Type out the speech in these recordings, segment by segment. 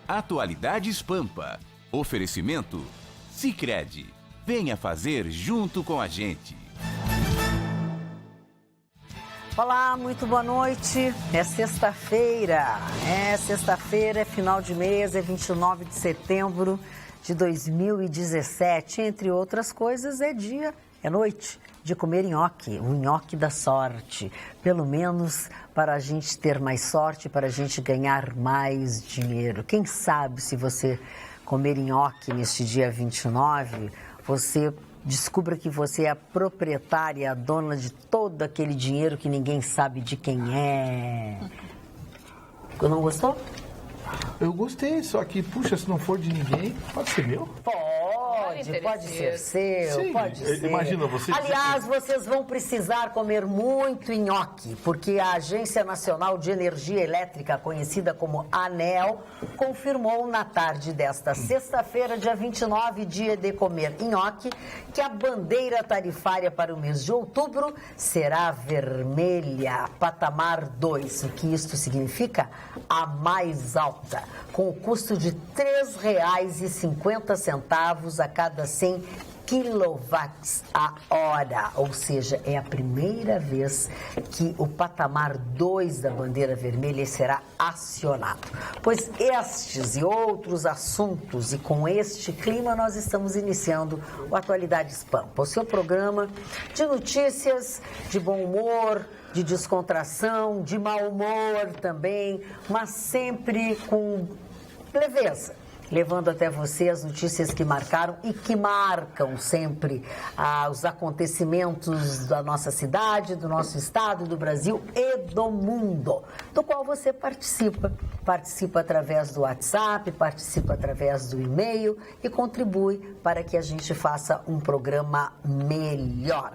Atualidades Pampa. Oferecimento Sicredi. Venha fazer junto com a gente. Olá, muito boa noite. É sexta-feira. É final de mês, é 29 de setembro de 2017. Entre outras coisas, é noite de comer nhoque, o nhoque da sorte. Pelo menos para a gente ter mais sorte, para a gente ganhar mais dinheiro. Quem sabe se você comer nhoque neste dia 29, você descubra que você é a proprietária, a dona de todo aquele dinheiro que ninguém sabe de quem é. Não gostou? Eu gostei, só que, puxa, se não for de ninguém, pode ser meu? Pode ser seu, sim, pode ser. Imagina você. Aliás, vocês vão precisar comer muito nhoque, porque a Agência Nacional de Energia Elétrica, conhecida como ANEEL, confirmou na tarde desta sexta-feira, dia 29, dia de comer nhoque, que a bandeira tarifária para o mês de outubro será vermelha, patamar 2. O que isto significa? A mais alta, com o custo de R$ 3,50 a cada 100 quilowatts a hora, ou seja, é a primeira vez que o patamar 2 da bandeira vermelha será acionado. Pois estes e outros assuntos, e com este clima, nós estamos iniciando o Atualidades Pampa, o seu programa de notícias, de bom humor, de descontração, de mau humor também, mas sempre com leveza, levando até você as notícias que marcaram e que marcam sempre os acontecimentos da nossa cidade, do nosso estado, do Brasil e do mundo, do qual você participa. Participa através do WhatsApp, participa através do e-mail e contribui para que a gente faça um programa melhor.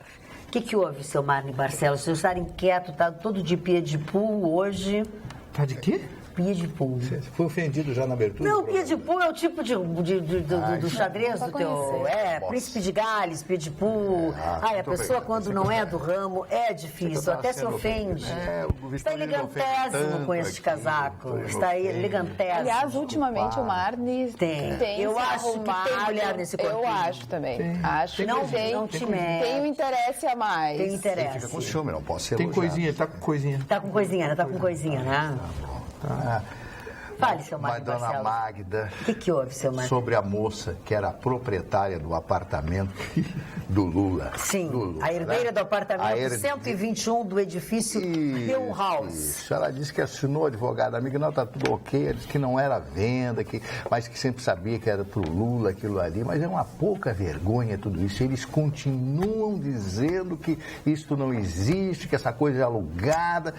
O que houve, seu Marne Barcelos? O senhor está inquieto, está todo de pia de pool hoje. Tá de quê? Pia de pool. Você foi ofendido já na abertura? Não, pia de pool é o tipo do xadrez do teu... Príncipe de Gales, pia de pool. A pessoa quando não é do ramo é difícil, até se ofende. Está elegantésimo com este casaco. Está elegantésimo. Aliás, ultimamente o Marne tem eu acho que tem mulher nesse corpo. Eu acho também. Acho que não te mete. Tem um interesse a mais. Tem interesse. Ele fica com ciúme, não posso ser Tem coisinha, ele tá com coisinha. Tá com coisinha, né? Fale, seu Marne Mas, dona Magda, o que houve, seu Marne? sobre a moça que era a proprietária do apartamento do Lula. Sim, do Lula, a herdeira, né? Do apartamento 121 do edifício Hill House. Isso, ela disse que assinou advogado amiga, não, tá tudo ok, ela disse que não era venda, mas que sempre sabia que era pro Lula aquilo ali, mas é uma pouca vergonha tudo isso. Eles continuam dizendo que isso não existe, que essa coisa é alugada.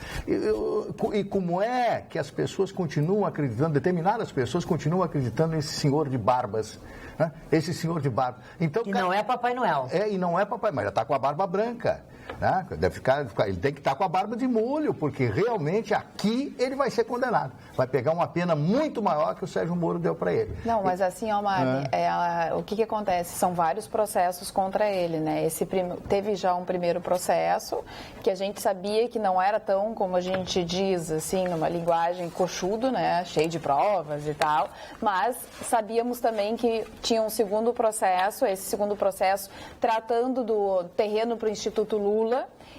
E como é que as pessoas continuam acreditando, determinadas pessoas continuam acreditando nesse senhor de barbas, né? Esse senhor de barba. Então, e não é Papai Noel. E não é Papai, mas já está com a barba branca. Né? Ele tem que estar com a barba de molho, porque realmente aqui ele vai ser condenado. Vai pegar uma pena muito maior que o Sérgio Moro deu para ele. Não, mas assim, Marne, o que acontece? São vários processos contra ele, né? Teve já um primeiro processo, que a gente sabia que não era tão, como a gente diz, assim, numa linguagem coxudo, né? Cheio de provas e tal, mas sabíamos também que tinha um segundo processo, esse segundo processo tratando do terreno para o Instituto Lula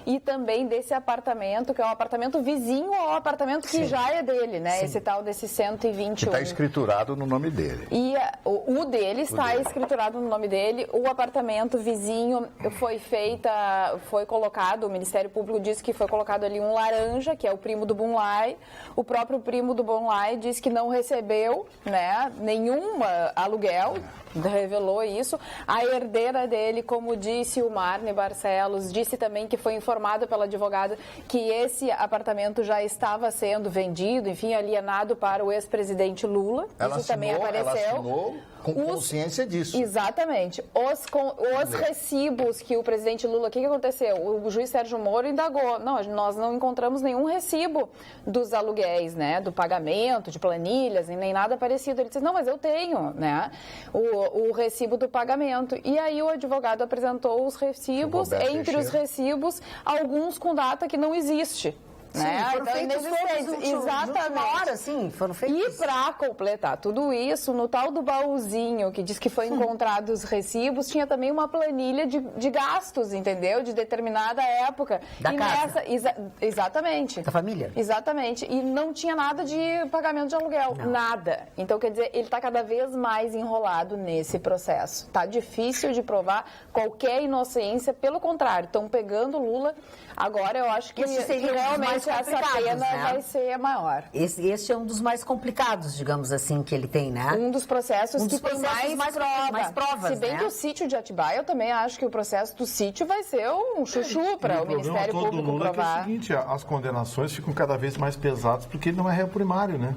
e também desse apartamento, que é um apartamento vizinho ao apartamento que já é dele, né? Sim. Esse tal desse 121. Que está escriturado no nome dele. E o dele está escriturado no nome dele. O apartamento vizinho foi colocado, o Ministério Público disse que foi colocado ali um laranja, que é o primo do Bunlai. O próprio primo do Bunlai disse que não recebeu, né, nenhum aluguel, revelou isso. A herdeira dele, como disse o Marne Barcelos, disse também que foi informada pela advogada que esse apartamento já estava sendo vendido, enfim, alienado para o ex-presidente Lula. Isso também apareceu. Ela assinou com consciência disso. Exatamente. Os recibos que o presidente Lula... O que aconteceu? O juiz Sérgio Moro indagou. Não, nós não encontramos nenhum recibo dos aluguéis, né? Do pagamento, de planilhas, nem nada parecido. Ele disse, não, mas eu tenho, né? O recibo do pagamento. E aí o advogado apresentou os recibos, entre os recibos, alguns com data que não existe. né? Foram Então, feitos inexistentes. todos de última hora, sim, foram feitos. E para completar tudo isso, no tal do baúzinho, que diz que foi encontrado os recibos, tinha também uma planilha de gastos, entendeu? De determinada época. Da e casa. Exatamente. Da família. Exatamente. E não tinha nada de pagamento de aluguel. Não. Nada. Então, quer dizer, ele está cada vez mais enrolado nesse processo. Tá difícil de provar qualquer inocência. Pelo contrário, estão pegando o Lula. Agora, eu acho que Esse seria um dos mais realmente essa complicados, pena né? vai ser maior. Esse é um dos mais complicados, digamos assim, que ele tem, né? Um dos processos Um dos que tem processos mais provas, Se bem né? que o sítio de Atibaia, eu também acho que o processo do sítio vai ser um chuchu para o Ministério todo Público Lula provar. é o seguinte, as condenações ficam cada vez mais pesadas porque ele não é réu primário, né?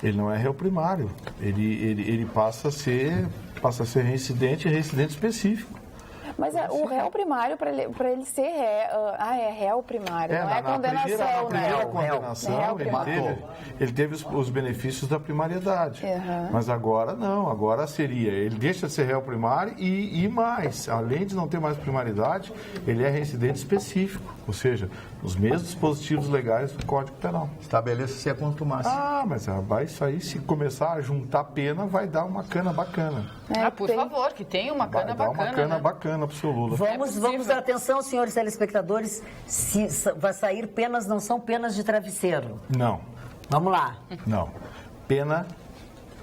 Ele não é réu primário. Ele passa a ser reincidente e reincidente específico. Mas o réu primário, para ele ser réu primário, não é condenação, na primeira condenação, réu ele teve os benefícios da primariedade. Mas agora não, agora ele deixa de ser réu primário e mais, além de não ter mais primariedade, ele é reincidente específico, ou seja, os mesmos dispositivos legais do Código Penal. Estabeleça-se a quanto máximo. Mas vai isso aí, se começar a juntar pena, vai dar uma cana bacana. Por favor, que tenha uma cana Vai dar bacana. uma cana né? bacana pro seu Lula. Vamos atenção, senhores telespectadores, se vai sair penas, não são penas de travesseiro. Não. Vamos lá. Não. Pena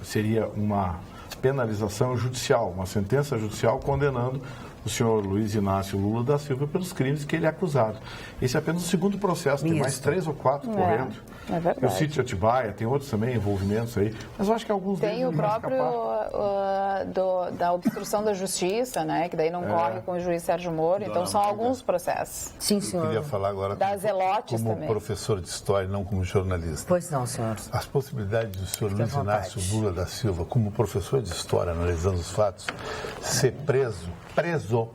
seria uma penalização judicial, uma sentença judicial condenando o senhor Luiz Inácio Lula da Silva pelos crimes que ele é acusado. Esse é apenas o segundo processo, tem mais 3 ou 4 correndo. É verdade. O sítio Atibaia, tem outros também envolvimentos aí, mas eu acho que alguns deles Tem o ele vai próprio da obstrução da justiça, né? Que daí não corre com o juiz Sérgio Moro. Então são alguns processos. Sim, Eu senhor. queria falar agora Das Zelotes como também. professor de história, não como jornalista. Pois não, senhor. As possibilidades do senhor Fique à Luiz Inácio vontade. Lula da Silva, como professor de história, analisando os fatos, ser preso,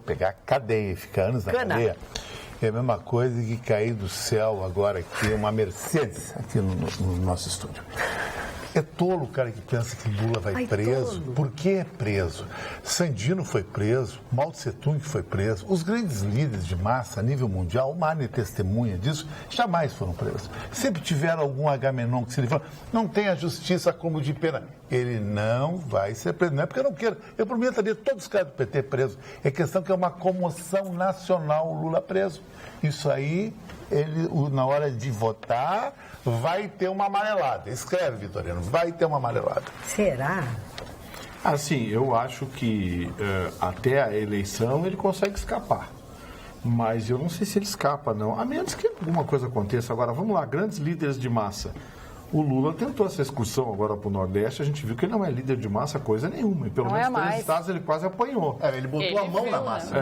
pegar cadeia e ficar anos na Cana. cadeia, é a mesma coisa que cair do céu agora aqui, uma Mercedes aqui no nosso estúdio. É tolo o cara que pensa que Lula vai preso. Tolo. Por que é preso? Sandino foi preso, Mao Tse Tung foi preso. Os grandes líderes de massa a nível mundial, o Mane é testemunha disso, jamais foram presos. Sempre tiveram algum Agamenon que se livra. Não tem a justiça como de pena. Ele não vai ser preso. Não é porque eu não quero. Eu prometeria todos os caras do PT presos. É questão que é uma comoção nacional o Lula preso. Isso aí, na hora de votar, vai ter uma amarelada. Escreve, Vitorino, vai ter uma amarelada. Será? Assim, eu acho que até a eleição ele consegue escapar. Mas eu não sei se ele escapa, não. A menos que alguma coisa aconteça. Agora, vamos lá, grandes líderes de massa. O Lula tentou essa excursão agora para o Nordeste, a gente viu que ele não é líder de massa coisa nenhuma. E pelo Não menos é três mais. estados ele quase apanhou. Ele botou a mão na massa.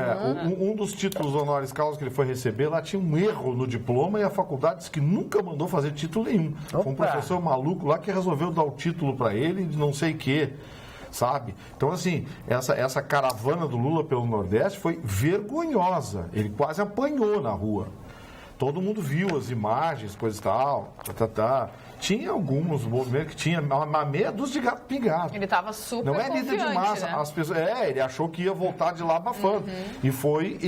Um dos títulos honoris causa que ele foi receber, lá tinha um erro no diploma e a faculdade disse que nunca mandou fazer título nenhum. Foi um professor maluco lá que resolveu dar o título para ele de não sei o quê, sabe? Então, assim, essa caravana do Lula pelo Nordeste foi vergonhosa. Ele quase apanhou na rua. Todo mundo viu as imagens, coisa e tal, Tinha alguns movimentos que tinha uma meia dúzia de gato pingado. Ele estava super Não é líder de massa. né? As pessoas, ele achou que ia voltar de lá abafando. E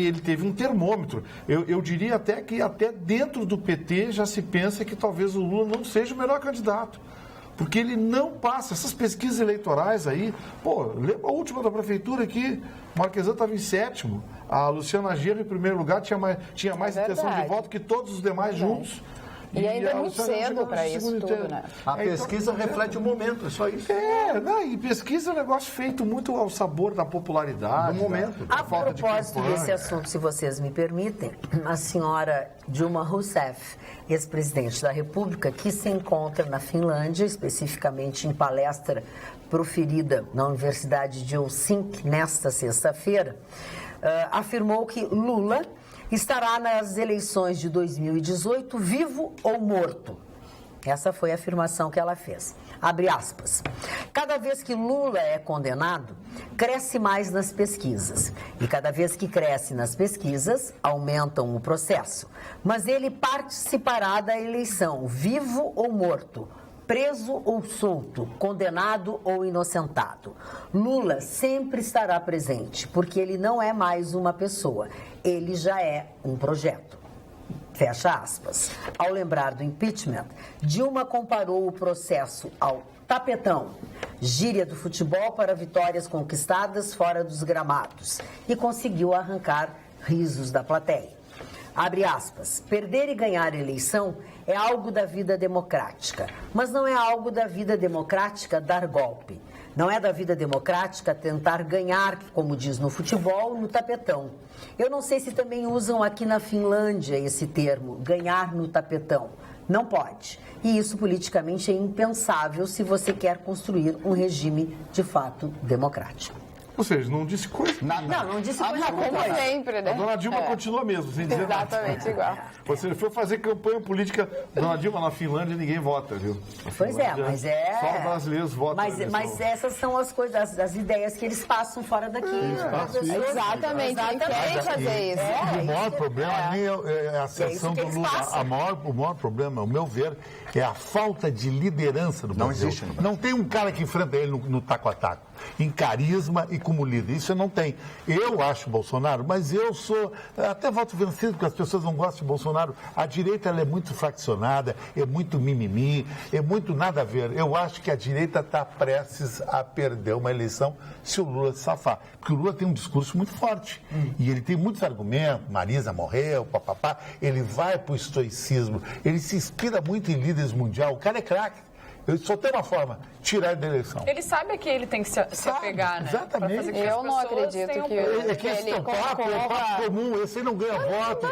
ele teve um termômetro. Eu diria até que até dentro do PT já se pensa que talvez o Lula não seja o melhor candidato. Porque ele não passa. Essas pesquisas eleitorais aí, lembra a última da prefeitura aqui? O Marquesan estava em 7º. A Luciana Genro, em primeiro lugar, tinha mais intenção de voto que todos os demais juntos. E ainda é muito Luciana cedo Genro para em isso segundo tudo, inteiro. né? A pesquisa reflete o momento, é só isso. E pesquisa é um negócio feito muito ao sabor da popularidade. Do momento. Da A falta de propósito campanha. desse assunto, se vocês me permitem, a senhora Dilma Rousseff, ex-presidente da República, que se encontra na Finlândia, especificamente em palestra proferida na Universidade de Helsinki nesta sexta-feira, afirmou que Lula estará nas eleições de 2018 vivo ou morto. Essa foi a afirmação que ela fez. Abre aspas. Cada vez que Lula é condenado, cresce mais nas pesquisas. E cada vez que cresce nas pesquisas, aumentam o processo. Mas ele participará da eleição, vivo ou morto, preso ou solto, condenado ou inocentado. Lula sempre estará presente, porque ele não é mais uma pessoa, ele já é um projeto. Fecha aspas. Ao lembrar do impeachment, Dilma comparou o processo ao tapetão, gíria do futebol para vitórias conquistadas fora dos gramados, e conseguiu arrancar risos da plateia. Abre aspas, perder e ganhar a eleição é algo da vida democrática, mas não é algo da vida democrática dar golpe. Não é da vida democrática tentar ganhar, como diz no futebol, no tapetão. Eu não sei se também usam aqui na Finlândia esse termo, ganhar no tapetão. Não pode. E isso politicamente é impensável se você quer construir um regime de fato democrático. Ou seja, não disse coisa. Não disse coisa Como nenhuma. sempre, né? A dona Dilma continua mesmo, sem dizer nada. Exatamente igual. Você foi fazer campanha política, dona Dilma, na Finlândia ninguém vota, viu? Pois é, mas é... Só brasileiros votam. Mas essas são as coisas, as ideias que eles passam fora daqui. Exatamente, eles querem fazer isso. E o maior problema nem é a ascensão do Lula. O maior problema, ao meu ver, é a falta de liderança do Brasil. Não existe no Brasil. Não tem um cara que enfrenta ele no taco a taco, em carisma e como líder. Isso não tem. Eu acho Bolsonaro, mas eu sou até voto vencido, porque as pessoas não gostam de Bolsonaro. A direita ela é muito fraccionada, é muito mimimi, é muito nada a ver. Eu acho que a direita está prestes a perder uma eleição se o Lula se safar. Porque o Lula tem um discurso muito forte. E ele tem muitos argumentos. Marisa morreu, papapá. Ele vai para o estoicismo. Ele se inspira muito em líderes mundial. O cara é craque. Ele só tem uma forma, tirar ele da eleição. Ele sabe que ele tem que se apegar, né? Exatamente. Pra fazer com que Eu as não pessoas acredito tenham que poder. É que esse teu papo é papo comum, esse aí não ganha voto,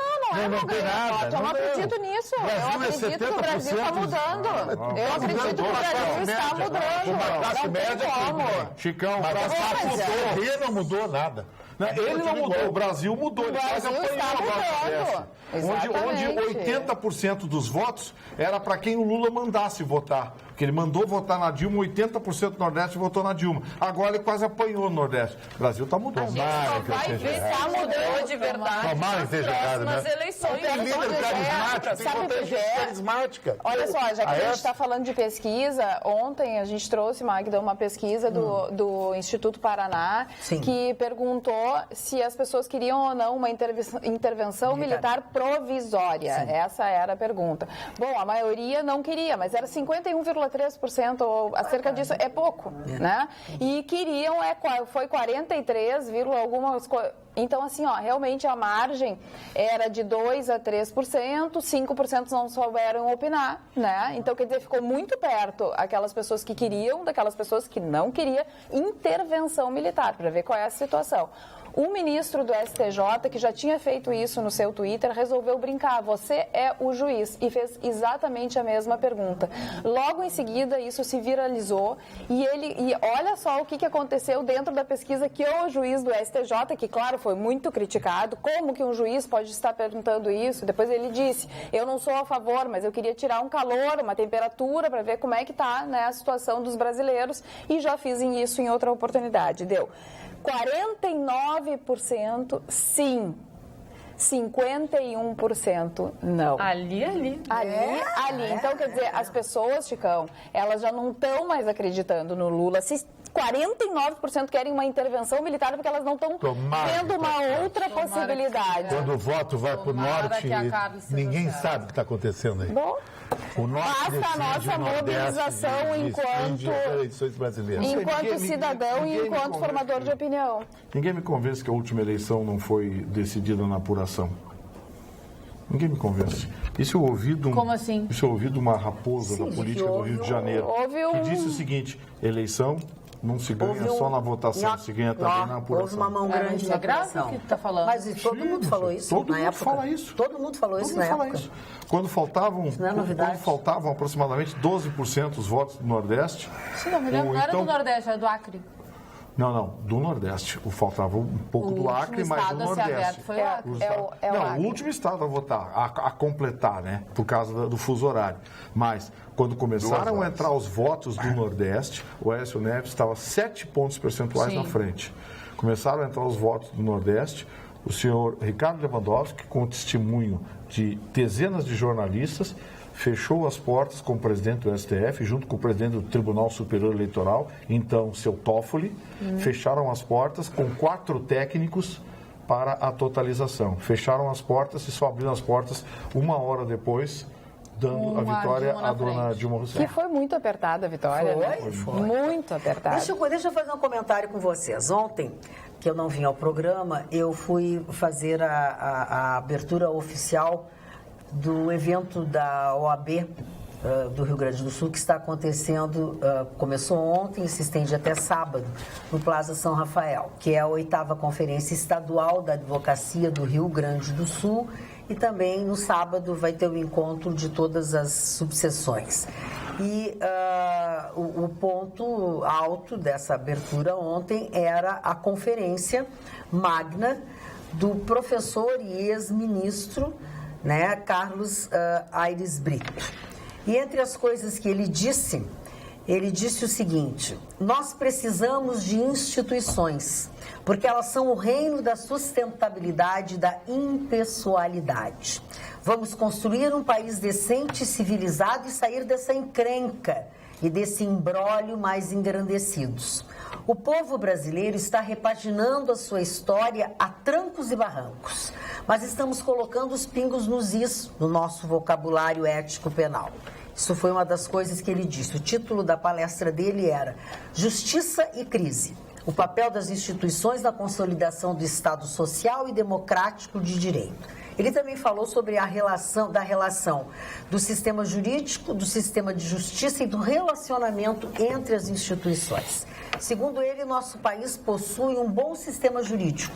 não tem nada. Eu não acredito nisso. Eu acredito que o Brasil está mudando. Eu acredito que o Brasil está mudando. Uma classe Não média tem como. Chicão, Mas a classe Mas é. mudou, ele não mudou nada. ele não mudou, o Brasil mudou. Ele quase Brasil apanhou está a voto mudando. onde Exatamente. 80% dos votos era para quem o Lula mandasse votar. Porque ele mandou votar na Dilma, 80% do Nordeste votou na Dilma. Agora ele quase apanhou no Nordeste. O Brasil está mudando. Tomara que eu Vai seja ver se errado. mudou de verdade Tomara que nas esteja errado, próximas né? eleições. Tem líder carismático, tem sabe vontade o de que é? carismática. Olha só, já que a gente está falando de pesquisa, ontem a gente trouxe, Magda, uma pesquisa do Instituto Paraná, Sim. que perguntou se as pessoas queriam ou não uma intervenção militar provisória. Sim. Essa era a pergunta. Bom, a maioria não queria, mas era 51,3%, ou acerca disso, é pouco, né? E queriam, foi 43, algumas coisas. Então, assim, ó, realmente a margem era de 2% a 3%, 5% não souberam opinar, né? Então, quer dizer, ficou muito perto aquelas pessoas que queriam, daquelas pessoas que não queriam intervenção militar, para ver qual é a situação. O ministro do STJ, que já tinha feito isso no seu Twitter, resolveu brincar. Você é o juiz. E fez exatamente a mesma pergunta. Logo em seguida, isso se viralizou. E olha só o que aconteceu dentro da pesquisa que o juiz do STJ, que, claro, foi muito criticado. Como que um juiz pode estar perguntando isso? Depois ele disse, eu não sou a favor, mas eu queria tirar um calor, uma temperatura, para ver como é que está, né, a situação dos brasileiros. E já fiz isso em outra oportunidade. Deu 49% sim, 51% não. Ali. Ali. Então, quer dizer, as pessoas, Chicão, elas já não estão mais acreditando no Lula. Se 49% querem uma intervenção militar porque elas não estão vendo uma outra possibilidade. Quando o voto vai para o norte, ninguém sabe o que está acontecendo aí. Bom, O norte basta a nossa mobilização eleições brasileiras. enquanto cidadão e enquanto formador de opinião. Ninguém me convence que a última eleição não foi decidida na apuração. Ninguém me convence. Isso eu ouvi de Como assim? Isso eu ouvi de uma raposa da política do Rio de Janeiro. Que disse o seguinte, eleição não se ganha só na votação, se ganha também na apuração. Houve uma mão grande na grave apuração. que tá falando. Mas todo mundo falou isso Todo na mundo época. fala isso. Todo mundo falou isso na época. Quando faltavam, não é novidade. quando faltavam aproximadamente 12% dos votos do Nordeste. Se não me lembro, não era do Nordeste, era do Acre. Não, do Nordeste. Faltava um pouco do Acre, mas do Nordeste. Foi o Acre. O último estado a votar, a completar, né? Por causa do fuso horário. Mas, quando começaram a entrar os votos do Nordeste, o Aécio Neves estava 7 pontos percentuais na frente. Começaram a entrar os votos do Nordeste, o senhor Ricardo Lewandowski, com testemunho de dezenas de jornalistas, fechou as portas com o presidente do STF, junto com o presidente do Tribunal Superior Eleitoral, então, seu Toffoli, fecharam as portas com 4 técnicos para a totalização. Fecharam as portas e só abriram as portas 1 hora depois, dando a vitória à dona Dilma Rousseff. Que foi muito apertada a vitória, Foi. Muito apertada. Deixa eu fazer um comentário com vocês. Ontem, que eu não vim ao programa, eu fui fazer a abertura oficial do evento da OAB do Rio Grande do Sul, que está acontecendo, começou ontem e se estende até sábado, no Plaza São Rafael, que é a 8ª Conferência Estadual da Advocacia do Rio Grande do Sul, e também no sábado vai ter o encontro de todas as subseções. E o ponto alto dessa abertura ontem era a conferência magna do professor e ex-ministro, né, Carlos Aires Brito. E entre as coisas que ele disse o seguinte: nós precisamos de instituições, porque elas são o reino da sustentabilidade e da impessoalidade. Vamos construir um país decente e civilizado e sair dessa encrenca e desse imbróglio mais engrandecidos. O povo brasileiro está repaginando a sua história a trancos e barrancos, mas estamos colocando os pingos nos is no nosso vocabulário ético penal. Isso foi uma das coisas que ele disse. O título da palestra dele era Justiça e Crise: o papel das instituições na consolidação do Estado social e democrático de direito. Ele também falou sobre a relação do sistema jurídico, do sistema de justiça e do relacionamento entre as instituições. Segundo ele, nosso país possui um bom sistema jurídico.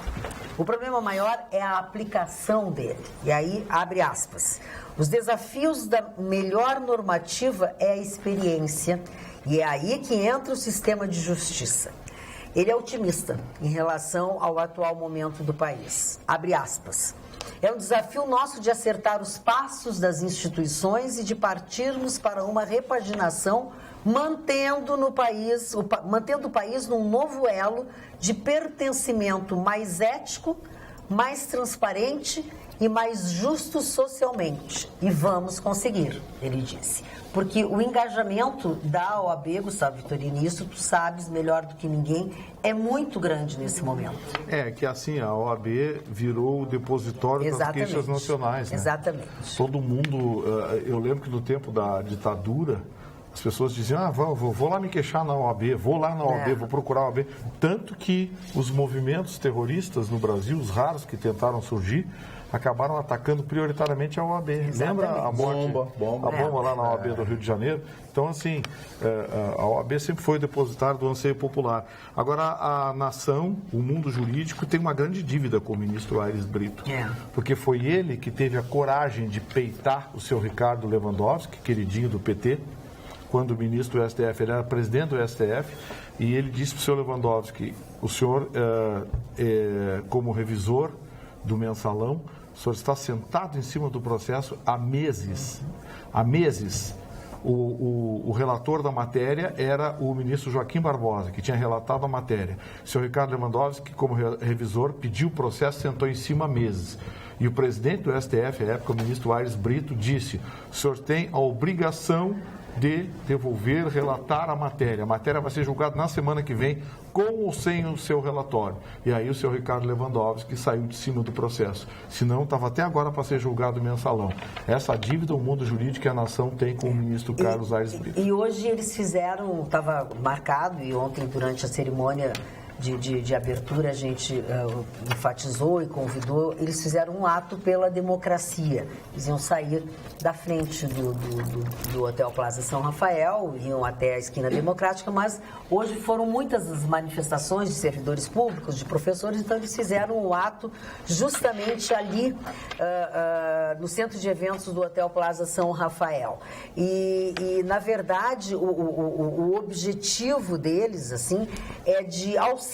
O problema maior é a aplicação dele. E aí, abre aspas, os desafios da melhor normativa é a experiência, e é aí que entra o sistema de justiça. Ele é otimista em relação ao atual momento do país. Abre aspas. É um desafio nosso de acertar os passos das instituições e de partirmos para uma repaginação, mantendo o país num novo elo de pertencimento mais ético, mais transparente e mais justo socialmente. E vamos conseguir, ele disse. Porque o engajamento da OAB, Gustavo Vitorino, isso tu sabes melhor do que ninguém, é muito grande nesse momento. É, que assim, a OAB virou o depositório das queixas nacionais, né? Exatamente. Todo mundo, eu lembro que no tempo da ditadura, as pessoas diziam, vou lá me queixar na OAB, vou lá na OAB, vou procurar a OAB. Tanto que os movimentos terroristas no Brasil, os raros que tentaram surgir, acabaram atacando prioritariamente a OAB. Exatamente. Lembra a morte, a bomba lá na OAB do Rio de Janeiro? Então, assim, a OAB sempre foi depositário do anseio popular. Agora, a nação, o mundo jurídico, tem uma grande dívida com o ministro Aires Brito. Porque foi ele que teve a coragem de peitar o seu Ricardo Lewandowski, queridinho do PT, quando o ministro do STF, ele era presidente do STF, e ele disse para o senhor Lewandowski, o senhor, como revisor do mensalão, o senhor está sentado em cima do processo há meses. Há meses. O relator da matéria era o ministro Joaquim Barbosa, que tinha relatado a matéria. O senhor Ricardo Lewandowski, como revisor, pediu o processo, sentou em cima há meses. E o presidente do STF, à época, o ministro Aires Brito, disse: o senhor tem a obrigação de devolver, relatar a matéria. A matéria vai ser julgada na semana que vem, com ou sem o seu relatório. E aí o senhor Ricardo Lewandowski saiu de cima do processo. Senão, estava até agora para ser julgado mensalão. Essa dívida o mundo jurídico e a nação tem com o ministro Carlos Aires Brito. E hoje eles fizeram, estava marcado, e ontem durante a cerimônia de abertura a gente enfatizou e convidou, eles fizeram um ato pela democracia. Eles iam sair da frente do Hotel Plaza São Rafael, iam até a esquina democrática, mas hoje foram muitas as manifestações de servidores públicos, de professores, então eles fizeram um ato justamente ali no centro de eventos do Hotel Plaza São Rafael. E na verdade, o objetivo deles, assim, é de auxiliar,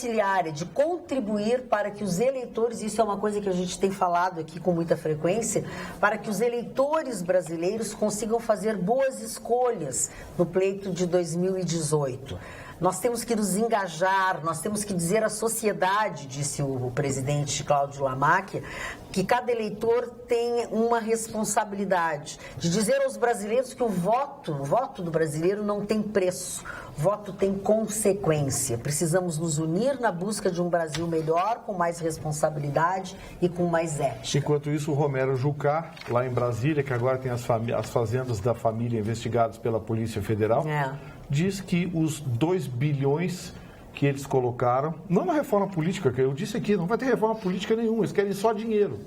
é de contribuir para que os eleitores, isso é uma coisa que a gente tem falado aqui com muita frequência, para que os eleitores brasileiros consigam fazer boas escolhas no pleito de 2018. Nós temos que nos engajar, nós temos que dizer à sociedade, disse o presidente Cláudio Lamáquia, que cada eleitor tem uma responsabilidade de dizer aos brasileiros que o voto do brasileiro não tem preço, voto tem consequência. Precisamos nos unir na busca de um Brasil melhor, com mais responsabilidade e com mais ética. Enquanto isso, o Romero Jucá, lá em Brasília, que agora tem as fazendas da família investigadas pela Polícia Federal, diz que os 2 bilhões que eles colocaram, não na reforma política, que eu disse aqui, não vai ter reforma política nenhuma, eles querem só dinheiro.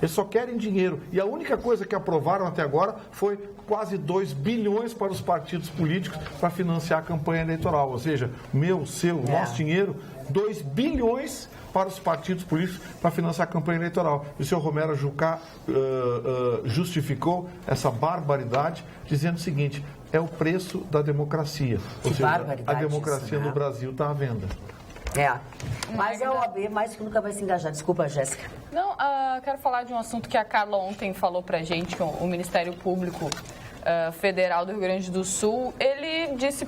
Eles só querem dinheiro. E a única coisa que aprovaram até agora foi quase 2 bilhões para os partidos políticos para financiar a campanha eleitoral. Ou seja, meu, seu, nosso dinheiro, 2 bilhões para os partidos políticos para financiar a campanha eleitoral. E o senhor Romero Jucá justificou essa barbaridade dizendo o seguinte: é o preço da democracia. Ou seja, a democracia no Brasil está à venda. Mas a OAB mais que nunca vai se engajar. Desculpa, Jéssica. Não, quero falar de um assunto que a Carla ontem falou pra gente, o Ministério Público Federal do Rio Grande do Sul. Ele disse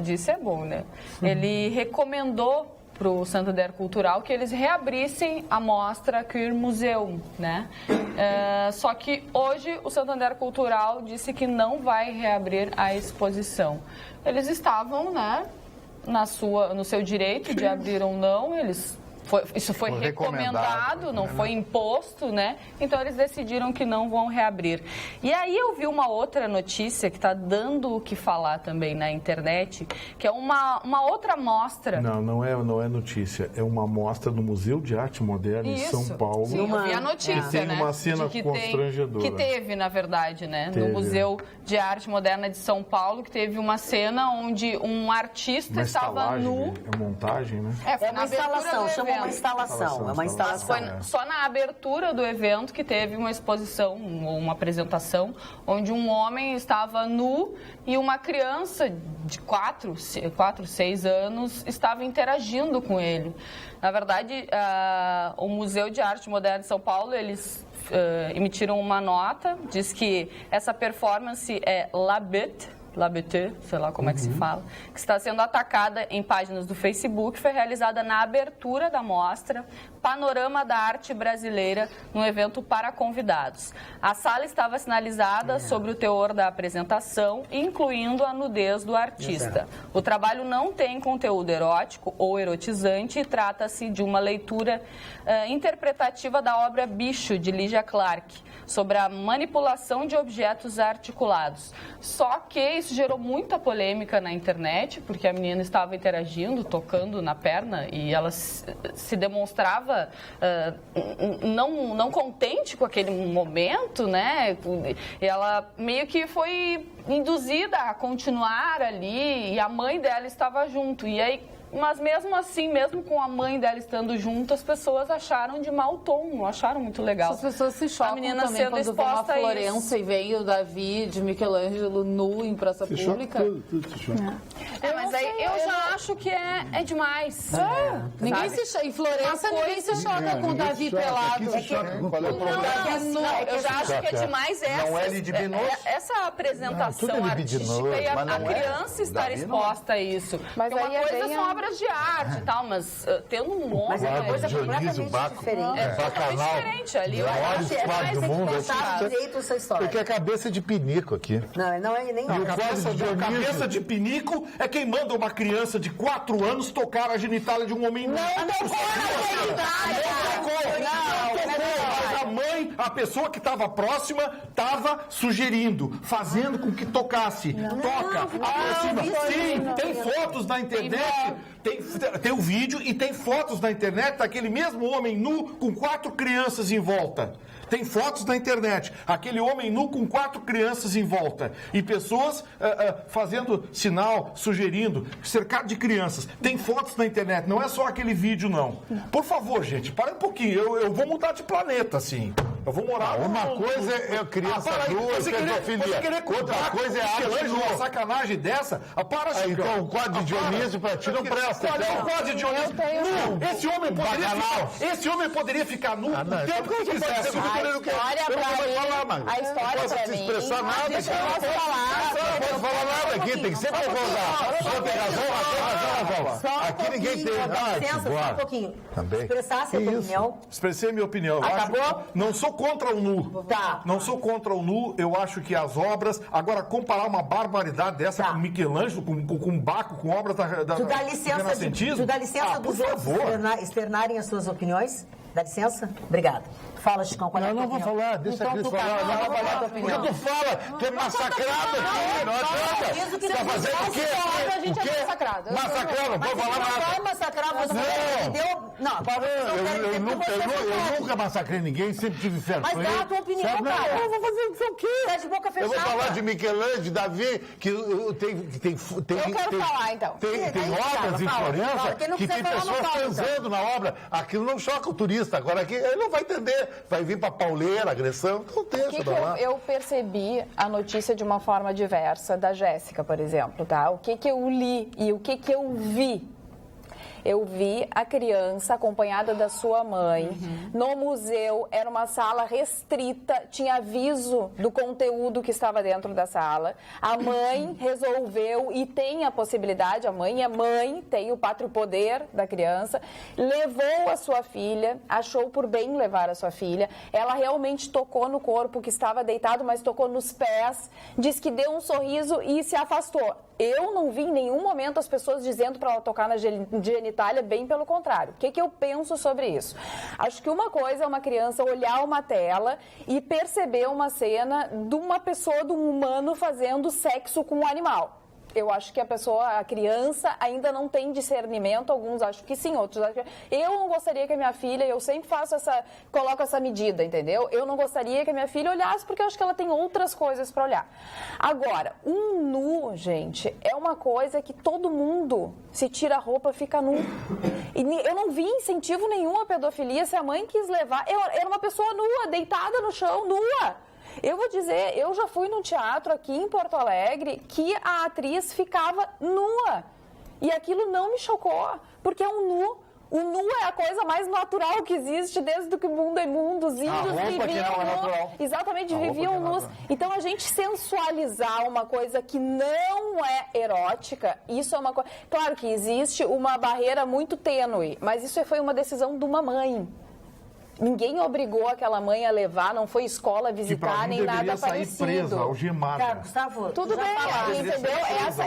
disse é bom, né? Ele recomendou para o Santander Cultural que eles reabrissem a mostra Queer Museum, né? Só que hoje o Santander Cultural disse que não vai reabrir a exposição. Eles estavam, né, no seu direito de abrir ou não, isso foi recomendado, não foi imposto, né? Então eles decidiram que não vão reabrir. E aí eu vi uma outra notícia que está dando o que falar também na internet, que é uma outra mostra. Não é notícia, é uma mostra no Museu de Arte Moderna em São Paulo. Sim, eu vi a notícia, tem uma cena constrangedora. Que teve, na verdade, né? No Museu de Arte Moderna de São Paulo, que teve uma cena onde um artista estava nu. É montagem, né? É uma instalação, chama uma instalação. É uma instalação. Mas foi só na abertura do evento que teve uma exposição, ou uma apresentação, onde um homem estava nu e uma criança de 4, 6 anos estava interagindo com ele. Na verdade, o Museu de Arte Moderna de São Paulo, eles emitiram uma nota, diz que essa performance é Labete, sei lá como é que se fala, que está sendo atacada em páginas do Facebook, foi realizada na abertura da mostra Panorama da Arte Brasileira, num evento para convidados. A sala estava sinalizada sobre o teor da apresentação, incluindo a nudez do artista. O trabalho não tem conteúdo erótico ou erotizante e trata-se de uma leitura interpretativa da obra Bicho, de Lygia Clark, sobre a manipulação de objetos articulados. Só que isso gerou muita polêmica na internet, porque a menina estava interagindo, tocando na perna, e ela se demonstrava não contente com aquele momento, né? E ela meio que foi induzida a continuar ali, e a mãe dela estava junto. E aí, mas mesmo assim, mesmo com a mãe dela estando junto, as pessoas acharam de mau tom, não acharam muito legal. As pessoas se chocam a menina também sendo quando vão a Florença isso. e veem o Davi de Michelangelo nu em praça pública. Tudo se choca. Mas aí eu já acho que é demais. Ninguém se choca. Em Florença, ninguém se choca com o Davi pelado. Eu já acho que é demais essa apresentação artística e a criança estar exposta a isso. Mas uma aí coisa são obras de arte e tal, mas tendo um homem... Mas é uma coisa completamente diferente. É totalmente diferente ali. Eu acho que é mais contar direito essa história. Porque é cabeça de pinico aqui. Não é nem Cabeça de pinico é quem manda uma criança de 4 anos tocar a genitália de um homem nu. A pessoa que estava próxima estava sugerindo, fazendo com que tocasse. Toca, aproxima. Sim, tem fotos na internet, tem o vídeo e tem fotos na internet daquele mesmo homem nu com 4 crianças em volta. Tem fotos na internet, aquele homem nu com 4 crianças em volta. E pessoas fazendo sinal, sugerindo, cercado de crianças. Tem fotos na internet, não é só aquele vídeo, não. Por favor, gente, para um pouquinho. Eu vou mudar de planeta, assim. Eu vou morar Uma coisa é criança nua e pedofilia. Outra coisa é arte nua. Uma sacanagem dessa? Para, Chico. Então o código de Dionísio pra ti não presta. Qual é o código de Dionísio? Nu. Esse homem poderia ficar nu o tempo que quisesse. A história Não pra se mim... expressar nada. Deixa eu falar. Não posso falar nada aqui, tem que sempre concordar. Só tem razão. Aqui ninguém tem. Licença, só um pouquinho. Também. Expressar a sua opinião. Expressei minha opinião. Eu Acabou? acho que não sou contra o nu. Tá. Não sou contra o nu. Eu acho que as obras... Agora, comparar uma barbaridade dessa com Michelangelo, com Baco, com obras da Tu dá licença, renascentismo? tu dá licença por dos outros favor. externarem as suas opiniões? Dá licença? Obrigada. Fala, Chicão, qual é a tua Não vou opinião? falar, deixa a Cris tu falar. fala, Não vou falar. tua Porque opinião. tu fala, tu é massacrado aqui, não adianta. que Você tá fazendo o quê? A gente O quê? é massacrado. Massacrado, não pode falar nada. Vai massacrar você, Não. entendeu? Não, agora Eu nunca massacrei ninguém, sempre tive fair Mas play. dá a tua opinião, Sabe? cara. Não, eu vou fazer isso aqui. Tá de boca Eu fechada. vou falar de Michelangelo, Davi, que tem Eu quero falar, então. Tem Aí, obras em fala. Florença Quem não que quiser tem falar, não pessoas fala, então. transando na obra. Aquilo não choca o turista. Agora aqui ele não vai entender. Vai vir pra pauleira, agressão. Então deixa pra lá. Eu percebi a notícia de uma forma diversa da Jéssica, por exemplo, tá? O que eu li e o que eu vi? Eu vi a criança acompanhada da sua mãe no museu, era uma sala restrita, tinha aviso do conteúdo que estava dentro da sala. A mãe resolveu e tem a possibilidade, a mãe é mãe, tem o pátrio poder da criança, levou a sua filha, achou por bem levar a sua filha. Ela realmente tocou no corpo que estava deitado, mas tocou nos pés, disse que deu um sorriso e se afastou. Eu não vi em nenhum momento as pessoas dizendo para ela tocar na genitália, bem pelo contrário. O que eu penso sobre isso? Acho que uma coisa é uma criança olhar uma tela e perceber uma cena de uma pessoa, de um humano fazendo sexo com um animal. Eu acho que a criança ainda não tem discernimento, alguns acham que sim, outros acham que... Eu não gostaria que a minha filha, eu sempre coloco essa medida, entendeu? Eu não gostaria que a minha filha olhasse, porque eu acho que ela tem outras coisas para olhar. Agora, um nu, gente, é uma coisa que todo mundo, se tira a roupa, fica nu. E eu não vi incentivo nenhum à pedofilia, se a mãe quis levar... Era uma pessoa nua, deitada no chão, nua. Eu vou dizer, eu já fui num teatro aqui em Porto Alegre que a atriz ficava nua. E aquilo não me chocou, porque é um nu. O nu é a coisa mais natural que existe desde que o mundo é mundo. Os índios viviam nus. Exatamente, viviam nus. Então, a gente sensualizar uma coisa que não é erótica, isso é uma coisa... Claro que existe uma barreira muito tênue, mas isso foi uma decisão de uma mãe. Ninguém obrigou aquela mãe a levar, não foi escola visitar, nem nada parecido. Presa, algemada. Cara, Gustavo, Tudo bem, entendeu? Essa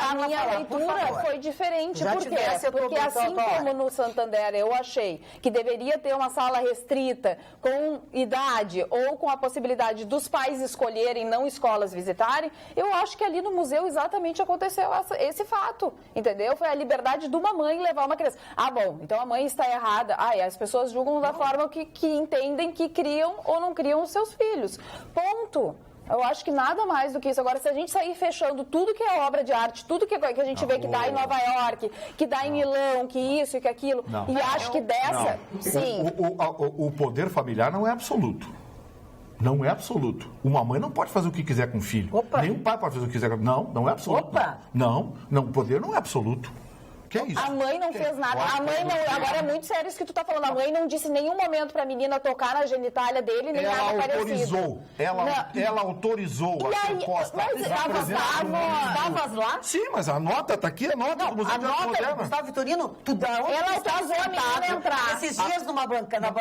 a minha leitura foi diferente. Já Por quê? tivesse a tua Porque assim como no Santander eu achei que deveria ter uma sala restrita com idade ou com a possibilidade dos pais escolherem, não escolas visitarem, eu acho que ali no museu exatamente aconteceu esse fato, entendeu? Foi a liberdade de uma mãe levar uma criança. Ah, bom, então a mãe está errada. E as pessoas julgam da forma que entendem que criam ou não criam os seus filhos. Ponto. Eu acho que nada mais do que isso. Agora, se a gente sair fechando tudo que é obra de arte, tudo que a gente vê que dá em Nova York, que dá em Milão, que isso e que aquilo, e acho que dessa, sim. O poder familiar não é absoluto. Não é absoluto. Uma mãe não pode fazer o que quiser com o filho. Opa. Nem um pai pode fazer o que quiser com o filho. Não é absoluto. Opa. Não, o poder não é absoluto. Que é isso? A mãe não fez nada. A mãe não. Agora é muito sério isso que tu tá falando. A mãe não disse em nenhum momento pra menina tocar na genitália dele, nem nada parecido. Ela autorizou a ser posta. Mas estavas lá? Sim, mas a nota tá aqui, a nota do Museu de Arte Moderna. Gustavo Vitorino, tu dá onde Ela está autorizou a menina a entrar. Esses dias na bancada, A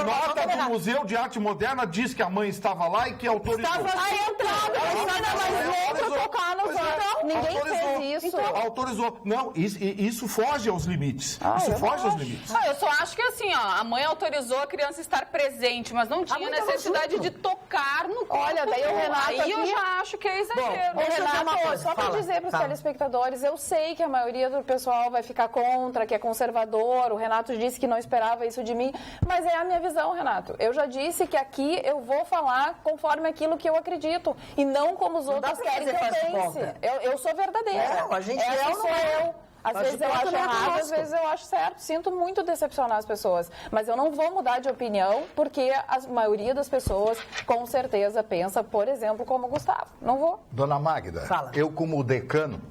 nota do Museu de Arte Moderna diz que a mãe estava lá e que autorizou. Estava entrada, a menina mais louca tocar no chão. Ninguém fez isso. Autorizou. Não, isso foge aos limites. Isso foge aos limites. Eu só acho que assim, a mãe autorizou a criança estar presente, mas não tinha necessidade de tocar no corpo. Olha, daí o Renato aí eu já acho que é exagero. Renato, só para dizer para os telespectadores, eu sei que a maioria do pessoal vai ficar contra, que é conservador, o Renato disse que não esperava isso de mim, mas é a minha visão, Renato. Eu já disse que aqui eu vou falar conforme aquilo que eu acredito, e não como os outros querem que eu pense. Eu sou verdadeira. A gente essa sou eu. Às vezes eu acho errado, às vezes eu acho certo. Sinto muito decepcionar as pessoas. Mas eu não vou mudar de opinião, porque a maioria das pessoas, com certeza, pensa, por exemplo, como o Gustavo. Não vou. Dona Magda, Fala. eu como decano,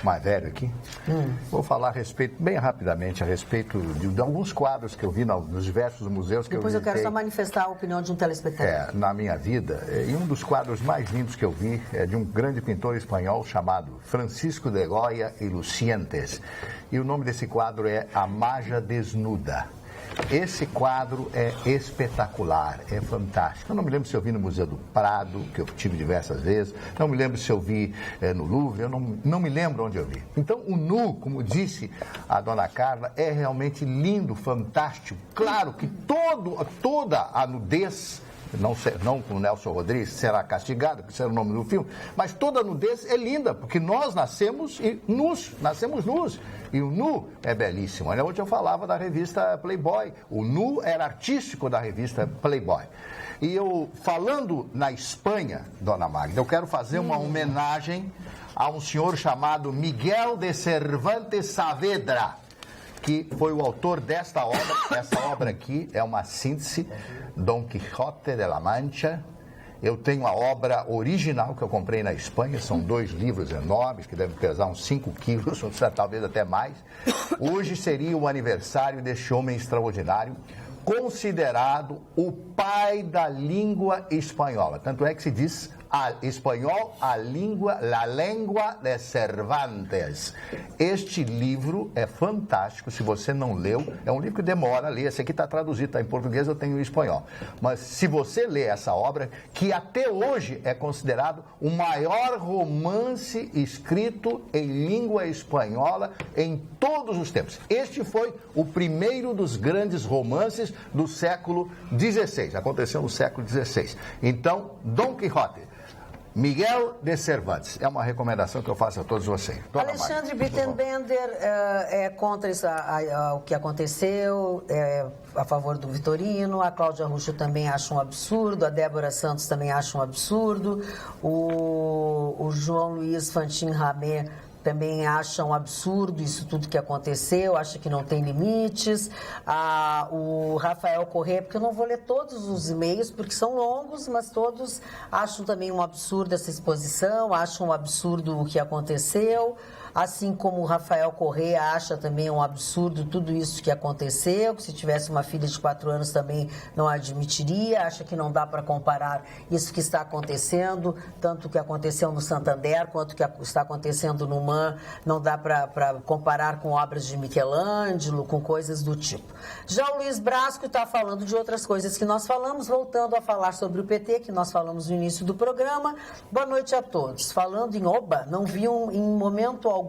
mais velho aqui, vou falar a respeito, bem rapidamente, a respeito de alguns quadros que eu vi nos diversos museus que Depois eu quero visitei. só manifestar a opinião de um telespectador. Na minha vida, e um dos quadros mais lindos que eu vi é de um grande pintor espanhol chamado Francisco de Goya y Lucientes. E o nome desse quadro é A Maja Desnuda. Esse quadro é espetacular, é fantástico. Eu não me lembro se eu vi no Museu do Prado, que eu tive diversas vezes. Não me lembro se eu vi no Louvre, eu não me lembro onde eu vi. Então, o nu, como disse a dona Carla, é realmente lindo, fantástico. Claro que toda a nudez, não como Nelson Rodrigues, será castigado, que será o nome do filme, mas toda a nudez é linda, porque nós nascemos nus. E o nu é belíssimo. Ontem eu falava da revista Playboy. O nu era artístico da revista Playboy. E eu, falando na Espanha, dona Magda, eu quero fazer uma homenagem a um senhor chamado Miguel de Cervantes Saavedra, que foi o autor desta obra. Essa obra aqui é uma síntese, Dom Quixote de la Mancha. Eu tenho a obra original que eu comprei na Espanha, são 2 livros enormes, que devem pesar uns 5 quilos, talvez até mais. Hoje seria o aniversário deste homem extraordinário, considerado o pai da língua espanhola. Tanto é que se diz espanhol, la lengua de Cervantes. Este livro é fantástico, se você não leu, é um livro que demora a ler, esse aqui está traduzido, está em português, eu tenho em espanhol. Mas se você ler essa obra, que até hoje é considerado o maior romance escrito em língua espanhola em todos os tempos. Este foi o primeiro dos grandes romances do século XVI, aconteceu no século XVI. Então, Dom Quixote, Miguel de Cervantes. É uma recomendação que eu faço a todos vocês. Dona Alexandre Magda, Bittenbender é contra isso, o que aconteceu, é a favor do Vitorino, a Cláudia Rucho também acha um absurdo, a Débora Santos também acha um absurdo, o João Luiz Fantin Ramé também acha um absurdo isso tudo que aconteceu, acha que não tem limites. O Rafael Corrêa, porque eu não vou ler todos os e-mails, porque são longos, mas todos acham também um absurdo essa exposição, acham um absurdo o que aconteceu. Assim como o Rafael Corrêa acha também um absurdo tudo isso que aconteceu, que se tivesse uma filha de 4 anos também não admitiria, acha que não dá para comparar isso que está acontecendo, tanto o que aconteceu no Santander quanto o que está acontecendo no MAN, não dá para comparar com obras de Michelangelo, com coisas do tipo. Já o Luiz Brasco está falando de outras coisas que nós falamos, voltando a falar sobre o PT, que nós falamos no início do programa. Boa noite a todos. Falando em Oba, não vi em momento algum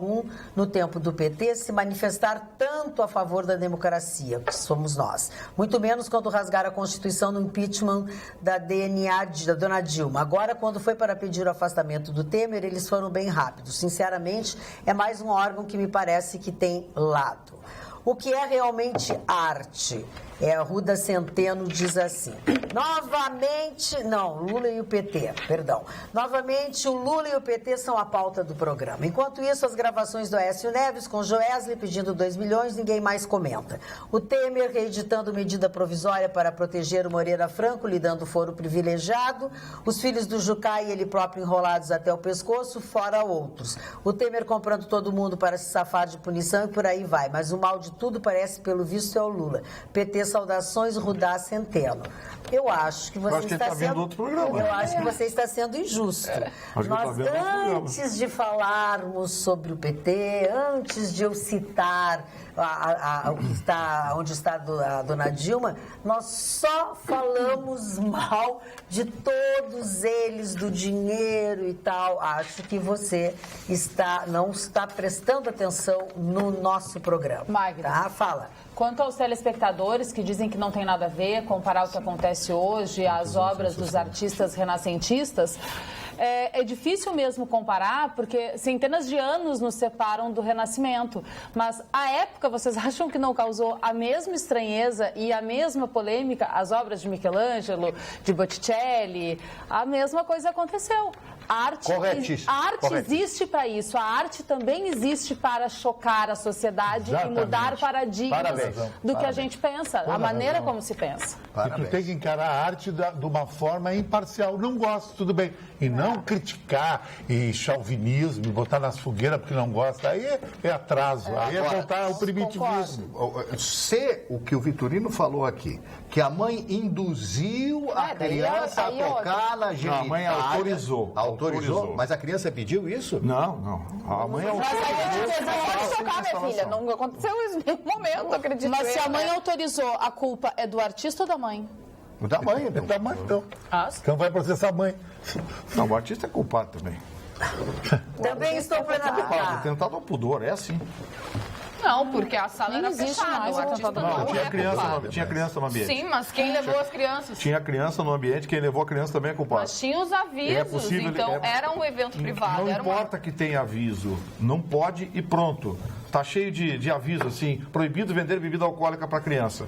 no tempo do PT se manifestar tanto a favor da democracia, que somos nós. Muito menos quando rasgaram a Constituição no impeachment da DNA da dona Dilma. Agora, quando foi para pedir o afastamento do Temer, eles foram bem rápidos. Sinceramente, é mais um órgão que me parece que tem lado. O que é realmente arte? A Ruda Centeno diz assim, Lula e o PT, perdão. Novamente, o Lula e o PT são a pauta do programa. Enquanto isso, as gravações do Aécio Neves com Joesley pedindo 2 milhões, ninguém mais comenta. O Temer reeditando medida provisória para proteger o Moreira Franco, lhe dando foro privilegiado. Os filhos do Jucá e ele próprio enrolados até o pescoço, fora outros. O Temer comprando todo mundo para se safar de punição e por aí vai. Mas o mal de tudo parece, pelo visto, é o Lula. PT, saudações, Rudá Centeno. Eu acho que você está sendo injusto. Nós, antes de falarmos sobre o PT, antes de eu citar onde está a dona Dilma, nós só falamos mal de todos eles, do dinheiro e tal. Acho que você não está prestando atenção no nosso programa. Magda, tá? Fala. Quanto aos telespectadores que dizem que não tem nada a ver comparar o que acontece hoje às obras dos artistas renascentistas, é difícil mesmo comparar, porque centenas de anos nos separam do Renascimento. Mas, à época, vocês acham que não causou a mesma estranheza e a mesma polêmica as obras de Michelangelo, de Botticelli? A mesma coisa aconteceu. Corretíssimo. A arte Corretíssimo. existe para isso. A arte também existe para chocar a sociedade Exatamente. e mudar paradigmas Parabéns. do que a gente pensa, a maneira razão. como se pensa. E tu Parabéns. tem que encarar a arte de uma forma imparcial. Não gosto, tudo bem. E não criticar e chauvinismo, e botar nas fogueiras porque não gosta. Aí é atraso. Aí é Agora, voltar ao primitivismo. Se o que o Vitorino falou aqui, que a mãe induziu a daí criança a aí é tocar na Não, genitália... a mãe autorizou. Autorizou? Mas a criança pediu isso? Não. A mãe Mas aí autorizou. não pode tocar, minha filha. Não aconteceu isso em nenhum momento, acredito. Mas se eu, a mãe né? autorizou, a culpa é do artista ou da mãe? Da mãe, então. Da mãe, então. Então vai processar a mãe. Não, o artista é culpado também. Também estou plenamente. Culpado, atentado ao pudor, é assim. Não, porque a sala Nem era existe fechada. mais O artista atentado não, ao Não, tinha é criança, culpado. tinha criança no ambiente. Sim, mas quem levou as crianças? Tinha criança no ambiente, quem levou a criança também é culpado. Mas tinha os avisos, É possível, então é- era um evento privado. Não era uma... importa que tenha aviso, não pode e pronto. Tá cheio de aviso assim, proibido vender bebida alcoólica para criança.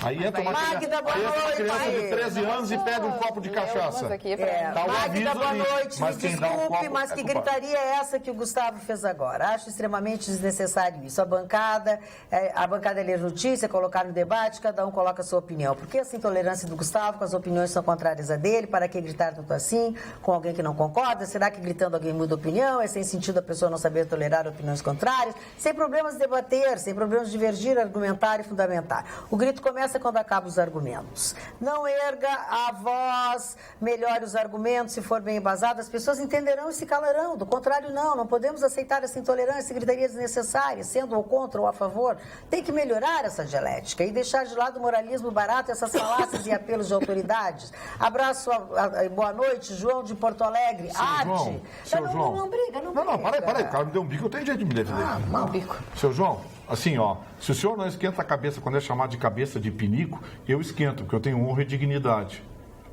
Aí entra uma Magda, boa noite. criança de 13 anos e pega um copo de cachaça. Aqui pra... É, Tá o Magda, aviso boa ali, noite. mas Me quem dá o desculpe, copo mas é que culpado. gritaria é essa que o Gustavo fez agora? Acho extremamente desnecessário isso. A bancada é ler notícia, colocar no debate, cada um coloca a sua opinião. Por que essa intolerância do Gustavo, com as opiniões são contrárias a dele? Para que gritar tanto assim com alguém que não concorda? Será que gritando alguém muda opinião? É sem sentido a pessoa não saber tolerar opiniões contrárias? Sem problemas debater, sem problemas divergir, argumentar e fundamentar. O grito começa quando acabam os argumentos. Não erga a voz, melhore os argumentos, se for bem embasado, as pessoas entenderão e se calarão. Do contrário, não podemos aceitar essa intolerância e gritaria desnecessária, sendo ou contra ou a favor. Tem que melhorar essa dialética e deixar de lado o moralismo barato, essas falácias e apelos de autoridades. Abraço, boa noite, João de Porto Alegre. Arte. Seu João. Não briga, não briga. Não, para aí, o cara me deu um bico, eu tenho jeito de me defender. Não, bico. Seu João, assim, ó, se o senhor não esquenta a cabeça quando é chamado de cabeça de pinico, eu esquento, porque eu tenho honra e dignidade,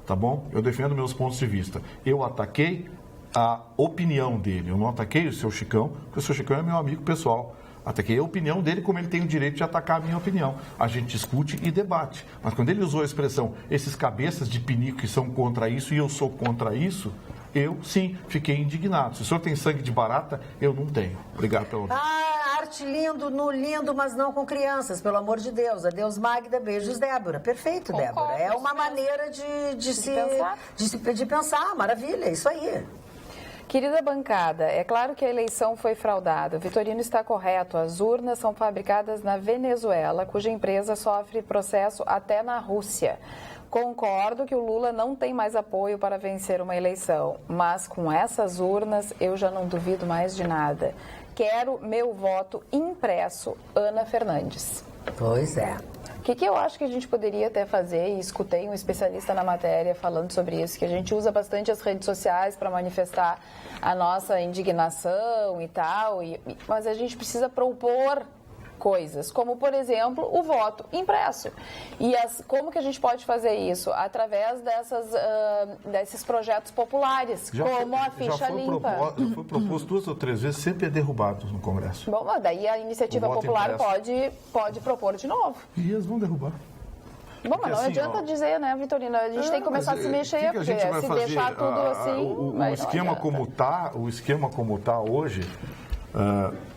tá bom? Eu defendo meus pontos de vista. Eu ataquei a opinião dele, eu não ataquei o seu Chicão, porque o seu Chicão é meu amigo pessoal. Ataquei a opinião dele, como ele tem o direito de atacar a minha opinião. A gente discute e debate. Mas quando ele usou a expressão, esses cabeças de pinico que são contra isso e eu sou contra isso, eu, sim, fiquei indignado. Se o senhor tem sangue de barata, eu não tenho. Obrigado pelo... Arte lindo, no lindo, mas não com crianças, pelo amor de Deus. Adeus, Magda, beijos, Débora. Perfeito, Concordo, Débora. É uma isso mesmo. maneira de pensar, maravilha, isso aí. Querida bancada, é claro que a eleição foi fraudada. O Vitorino está correto. As urnas são fabricadas na Venezuela, cuja empresa sofre processo até na Rússia. Concordo que o Lula não tem mais apoio para vencer uma eleição, mas com essas urnas eu já não duvido mais de nada. Quero meu voto impresso, Ana Fernandes. Pois é. O que eu acho que a gente poderia até fazer, e escutei um especialista na matéria falando sobre isso, que a gente usa bastante as redes sociais para manifestar a nossa indignação e tal, mas a gente precisa propor coisas, como, por exemplo, o voto impresso. E como que a gente pode fazer isso? Através desses projetos populares, como a ficha limpa. Já foi proposto 2 ou 3 vezes, sempre é derrubado no Congresso. Bom, mas daí a iniciativa O voto popular impresso. pode propor de novo. E eles vão derrubar. Bom, mas não assim, adianta ó, dizer, né, Vitorino? A gente tem que começar a se mexer, que a gente vai porque se fazer? deixar tudo assim, O vai, não esquema adianta. o esquema como tá hoje,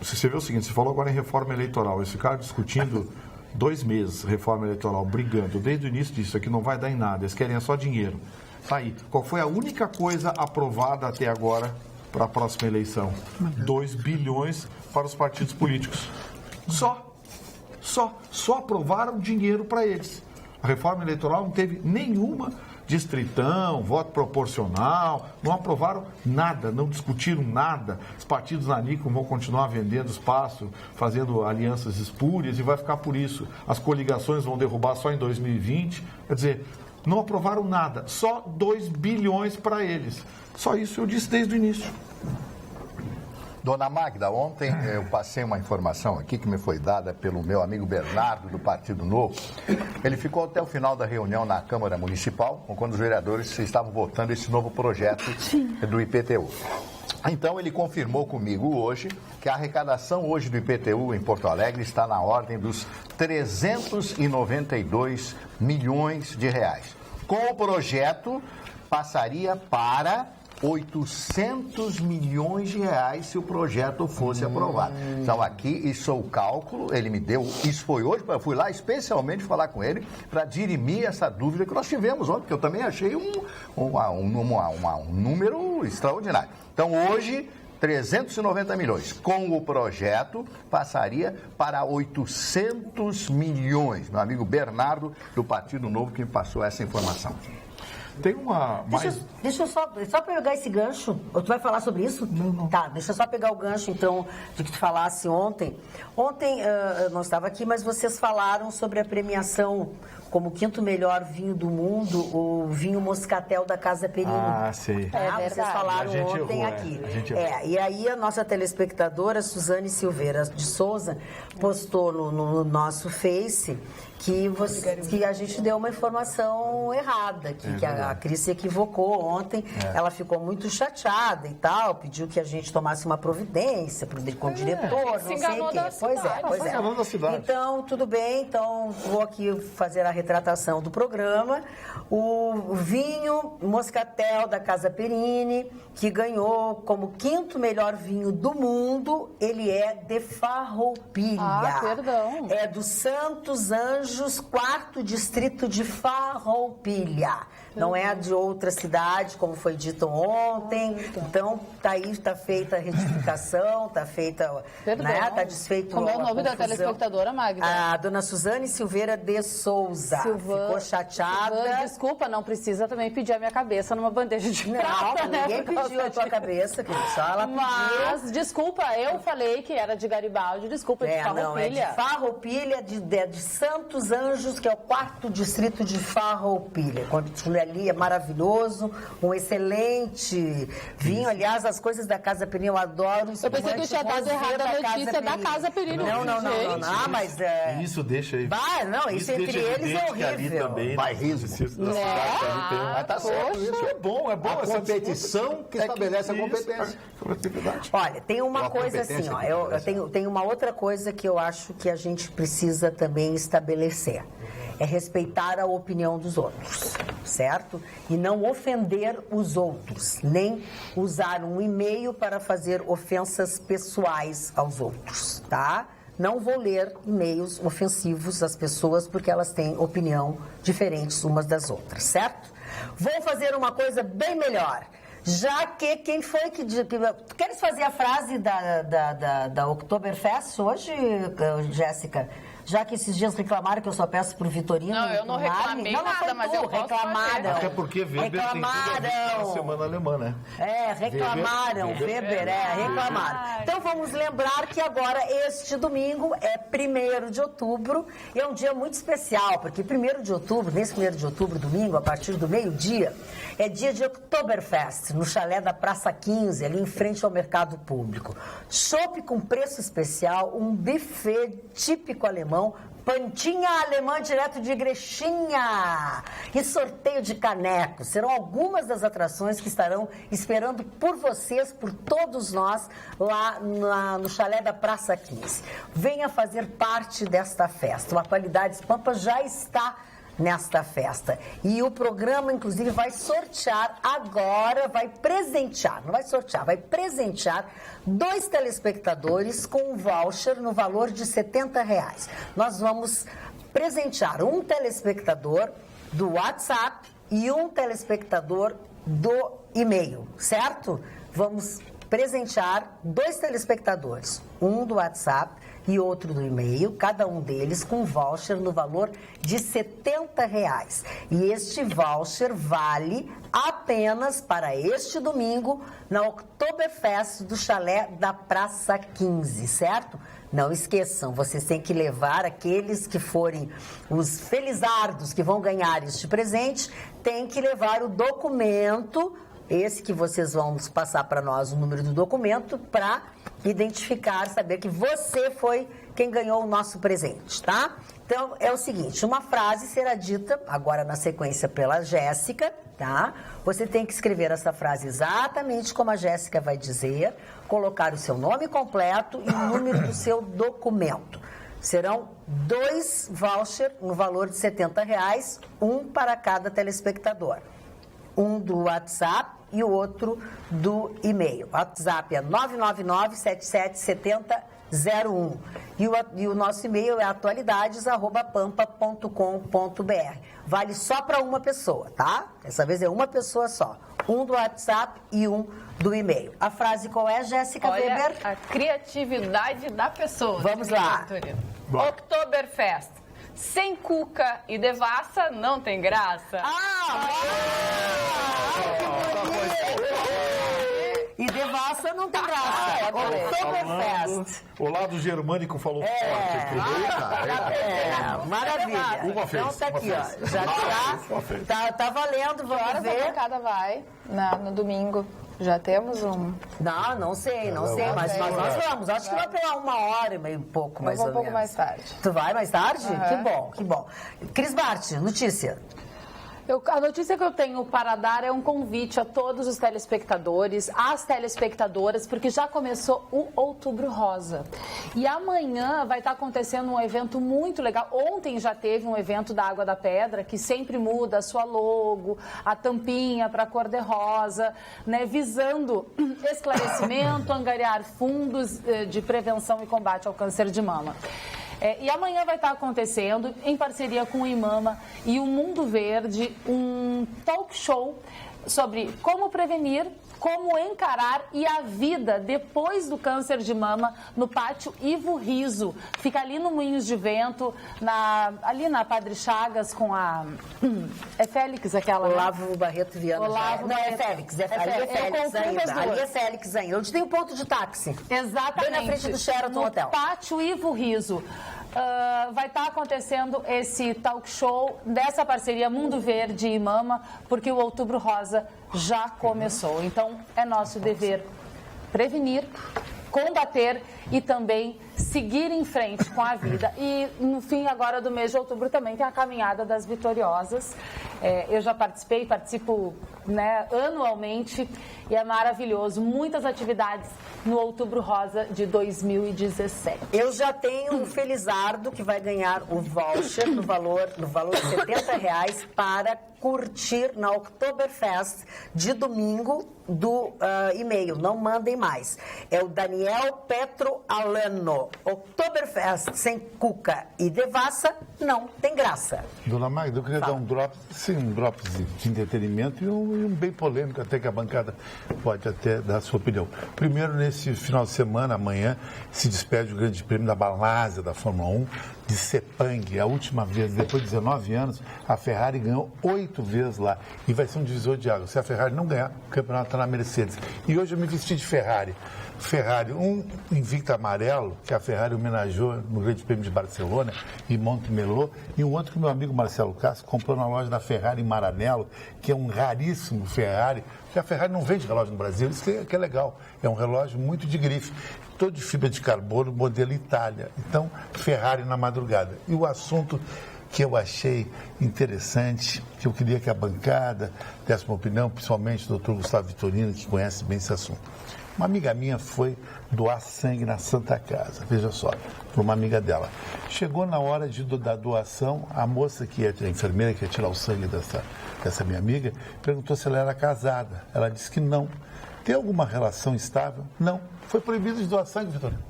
você vê o seguinte, você falou agora em reforma eleitoral, eles ficaram discutindo 2 meses, reforma eleitoral, brigando, desde o início disso aqui não vai dar em nada, eles querem só dinheiro. Tá aí, qual foi a única coisa aprovada até agora para a próxima eleição? 2 bilhões para os partidos políticos. Só aprovaram dinheiro para eles. A reforma eleitoral não teve nenhuma distritão, voto proporcional, não aprovaram nada, não discutiram nada. Os partidos na NICO vão continuar vendendo espaço, fazendo alianças espúrias e vai ficar por isso. As coligações vão derrubar só em 2020. Quer dizer, não aprovaram nada, só 2 bilhões para eles. Só isso eu disse desde o início. Dona Magda, ontem eu passei uma informação aqui que me foi dada pelo meu amigo Bernardo, do Partido Novo. Ele ficou até o final da reunião na Câmara Municipal, quando os vereadores estavam votando esse novo projeto do IPTU. Então, ele confirmou comigo hoje que a arrecadação hoje do IPTU em Porto Alegre está na ordem dos 392 milhões de reais. Com o projeto, passaria para 800 milhões de reais se o projeto fosse aprovado. Então, aqui, isso é o cálculo, ele me deu, isso foi hoje, eu fui lá especialmente falar com ele para dirimir essa dúvida que nós tivemos ontem, porque eu também achei um número extraordinário. Então, hoje, 390 milhões. Com o projeto, passaria para 800 milhões. Meu amigo Bernardo, do Partido Novo, que me passou essa informação. Tem uma... Deixa eu só pegar esse gancho. Ou tu vai falar sobre isso? Não. Tá, deixa eu só pegar o gancho, então, de que tu falasse ontem. Ontem, eu não estava aqui, mas vocês falaram sobre a premiação como o 5º melhor vinho do mundo, o vinho Moscatel da Casa Perini. Ah, sei. Vocês falaram ontem aqui. E aí a nossa telespectadora, Suzane Silveira de Souza, postou no nosso Face que a gente deu uma informação errada, que a Cris se equivocou ontem. Ela ficou muito chateada e tal, pediu que a gente tomasse uma providência com o diretor, não sei o quê. Pois é. Então, tudo bem, então vou aqui fazer a retratação do programa. O vinho Moscatel da Casa Perini, que ganhou como 5º melhor vinho do mundo, ele é de Farroupilha. Ah, perdão. É do Santos Anjos, 4º distrito de Farroupilha. Não é de outra cidade, como foi dito ontem. Então, tá aí, tá feita a retificação, tá feita, né? Tá desfeito Como é o nome da telespectadora, Magda? A dona Suzane Silveira de Souza. Ficou chateada. Silvana, desculpa, não precisa também pedir a minha cabeça numa bandeja de prata, Não, ninguém pediu a tua cabeça, querida. Só ela pediu. Mas, desculpa, eu falei que era de Garibaldi, desculpa, de Farroupilha. Não, é de Farroupilha, de Santos Anjos, que é o 4º distrito de Farroupilha. Quando ali é maravilhoso, um excelente vinho. Aliás, as coisas da Casa Perini eu adoro. Eu pensei que eu tinha dado errada a notícia da Casa Perini. Não, mas... Isso deixa aí. Isso entre eles é horrível. Vai riso. Mas tá certo, isso é bom. A competição que estabelece a competência. Olha, tem uma coisa assim, ó, eu tenho uma outra coisa que eu acho que a gente precisa também estabelecer. É respeitar a opinião dos outros, certo? E não ofender os outros, nem usar um e-mail para fazer ofensas pessoais aos outros, tá? Não vou ler e-mails ofensivos às pessoas porque elas têm opinião diferentes umas das outras, certo? Vou fazer uma coisa bem melhor. Já que quem foi que... Tu queres fazer a frase da Oktoberfest hoje, Jéssica? Já que esses dias reclamaram que eu só peço pro Vitorino. Não, eu não reclamei nada, mas eu posso reclamaram. Até porque Weber tem tudo a ver com a semana alemã, né? Reclamaram, reclamaram. Então vamos lembrar que agora este domingo é 1º de outubro e é um dia muito especial, porque 1º de outubro, nesse 1º de outubro, domingo, a partir do meio-dia, é dia de Oktoberfest, no chalé da Praça 15, ali em frente ao mercado público. Chopp com preço especial, um buffet típico alemão, pantinha alemã direto de Grechinha e sorteio de canecos. Serão algumas das atrações que estarão esperando por vocês, por todos nós, lá no chalé da Praça 15. Venha fazer parte desta festa. O Atualidades Pampa já está nesta festa. E o programa, inclusive, vai sortear agora, vai presentear 2 telespectadores com um voucher no valor de R$70. Nós vamos presentear um telespectador do WhatsApp e um telespectador do e-mail, certo? Vamos presentear 2 telespectadores, um do WhatsApp e outro do e-mail, cada um deles com um voucher no valor de R$70. E este voucher vale apenas para este domingo na Oktoberfest do chalé da Praça 15, certo? Não esqueçam, vocês têm que levar aqueles que forem os felizardos que vão ganhar este presente, têm que levar o documento, esse que vocês vão passar para nós, o número do documento, para identificar, saber que você foi quem ganhou o nosso presente, tá? Então, é o seguinte, uma frase será dita, agora na sequência, pela Jéssica, tá? Você tem que escrever essa frase exatamente como a Jéssica vai dizer, colocar o seu nome completo e o número do seu documento. Serão 2 vouchers no valor de R$70, um para cada telespectador. Um do WhatsApp e o outro do e-mail. O WhatsApp é 999-777001. E o nosso e-mail é atualidades@pampa.com.br. Vale só para uma pessoa, tá? Dessa vez é uma pessoa só. Um do WhatsApp e um do e-mail. A frase qual é, Jéssica Weber? A criatividade da pessoa. Vamos lá. Oktoberfest. Sem cuca e devassa não tem graça. E devassa não tem graça. Oktoberfest. O lado germânico falou forte. Maravilha. Uma vez, então tá aqui, uma ó. vez. Já tá valendo, Que vamos horas a ver. bancada vai no domingo? Já temos um. Não sei, mas nós vamos. Acho que vai pegar 1h e meio, um pouco mais ou Eu vou um pouco menos. mais tarde. Tu vai mais tarde? Que bom. Cris Bart, notícia. A notícia que eu tenho para dar é um convite a todos os telespectadores, às telespectadoras, porque já começou o Outubro Rosa. E amanhã vai estar acontecendo um evento muito legal. Ontem já teve um evento da Água da Pedra, que sempre muda a sua logo, a tampinha para a cor de rosa, né, visando esclarecimento, angariar fundos de prevenção e combate ao câncer de mama. E amanhã vai estar acontecendo, em parceria com o IMAMA e o Mundo Verde, um talk show sobre como prevenir, como encarar e a vida depois do câncer de mama no pátio Ivo Riso. Fica ali no Moinhos de Vento, ali na Padre Chagas com a... É Félix aquela? Olavo Barreto Viana. Olavo Não, é Barreto. Félix. Ali é Félix ainda. Ali é Félix ainda. Onde tem o ponto de táxi. Exatamente. Bem na frente do Sheraton Hotel. No pátio Ivo Riso. Vai estar acontecendo esse talk show dessa parceria Mundo Verde e Mama, porque o Outubro Rosa já começou. Então, é nosso dever prevenir, combater e também seguir em frente com a vida. E no fim agora do mês de outubro também tem a Caminhada das Vitoriosas. Eu já participo anualmente e é maravilhoso. Muitas atividades no Outubro Rosa de 2017. Eu já tenho um felizardo que vai ganhar o voucher no valor de R$70 para curtir na Oktoberfest de domingo do e-mail. Não mandem mais. É o Daniel Petro Alano. Oktoberfest sem cuca e devassa não tem graça. Dona Magda, eu queria dar um drops de entretenimento e um bem polêmico, até que a bancada pode até dar a sua opinião. Primeiro, nesse final de semana, amanhã, se despede o Grande Prêmio da Malásia da Fórmula 1 de Sepang. A última vez, depois de 19 anos, a Ferrari ganhou 8 vezes lá. E vai ser um divisor de água. Se a Ferrari não ganhar, o campeonato está na Mercedes. E hoje eu me vesti de Ferrari. Um invicto amarelo, que a Ferrari homenageou no Grande Prêmio de Barcelona e Montemelo, e um outro que o meu amigo Marcelo Castro comprou na loja da Ferrari em Maranello, que é um raríssimo Ferrari, porque a Ferrari não vende relógio no Brasil, isso que é legal, é um relógio muito de grife, todo de fibra de carbono, modelo Itália. Então, Ferrari na madrugada. E o assunto que eu achei interessante, que eu queria que a bancada desse uma opinião, principalmente o doutor Gustavo Vitorino, que conhece bem esse assunto. Uma amiga minha foi doar sangue na Santa Casa, veja só, para uma amiga dela. Chegou na hora da doação, a moça a enfermeira que ia tirar o sangue dessa minha amiga, perguntou se ela era casada. Ela disse que não. Tem alguma relação estável? Não. Foi proibido de doar sangue, Vitorino.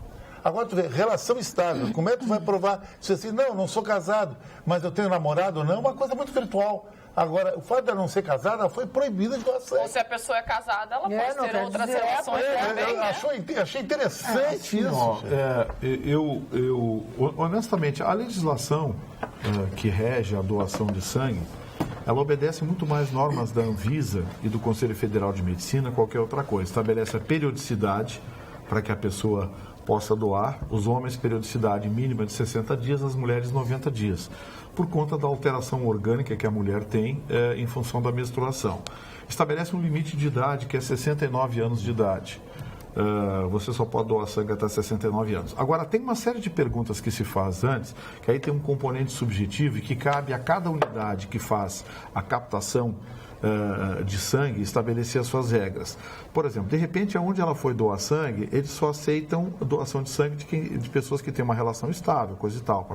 Agora tu vê, relação estável, como é que tu vai provar? Se assim, não sou casado, mas eu tenho namorado ou não, é uma coisa muito virtual. Agora, o fato de ela não ser casada, ela foi proibida de doar sangue. Ou se a pessoa é casada, ela pode ter outras relações também, né? Achei interessante isso. Honestamente, a legislação que rege a doação de sangue, ela obedece muito mais normas da Anvisa e do Conselho Federal de Medicina, qualquer outra coisa. Estabelece a periodicidade para que a pessoa possa doar, os homens periodicidade mínima de 60 dias, as mulheres 90 dias, por conta da alteração orgânica que a mulher tem em função da menstruação. Estabelece um limite de idade que é 69 anos de idade. Você só pode doar sangue até 69 anos. Agora, tem uma série de perguntas que se faz antes, que aí tem um componente subjetivo e que cabe a cada unidade que faz a captação de sangue estabelecer as suas regras. Por exemplo, de repente, onde ela foi doar sangue, eles só aceitam doação de sangue de pessoas que têm uma relação estável, coisa e tal.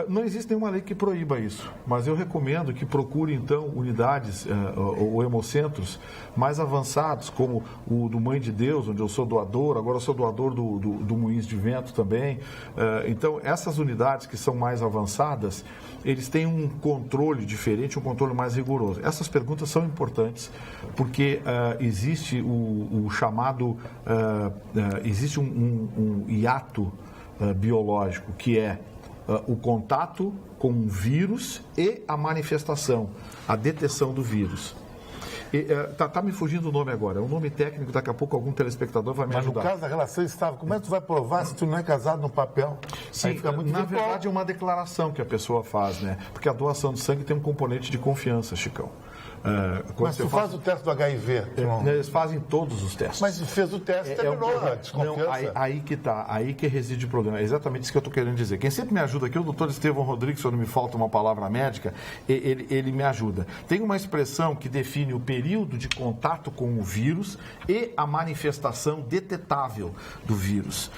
Não existe nenhuma lei que proíba isso, mas eu recomendo que procure, então, unidades ou hemocentros mais avançados, como o do Mãe de Deus, onde eu sou doador, agora eu sou doador do Moinhos de Vento também. Então, essas unidades que são mais avançadas, eles têm um controle diferente, um controle mais rigoroso. Essas perguntas são importantes, porque existe o chamado, existe um hiato biológico, que é o contato com o vírus e a manifestação, a detecção do vírus. Tá me fugindo o nome agora, é um nome técnico, daqui a pouco algum telespectador vai me ajudar. Mas no caso da relação estável, como é que tu vai provar se tu não é casado no papel? Sim, na verdade é uma declaração que a pessoa faz, né? Porque a doação de sangue tem um componente de confiança, Chicão. Mas tu faz o teste do HIV? Eles fazem todos os testes. Mas fez o teste, terminou a desconfiança. Não, aí que tá, aí que reside o problema. É exatamente isso que eu estou querendo dizer. Quem sempre me ajuda aqui é o doutor Estevão Rodrigues, se eu não me falta uma palavra médica, ele me ajuda. Tem uma expressão que define o período de contato com o vírus e a manifestação detetável do vírus.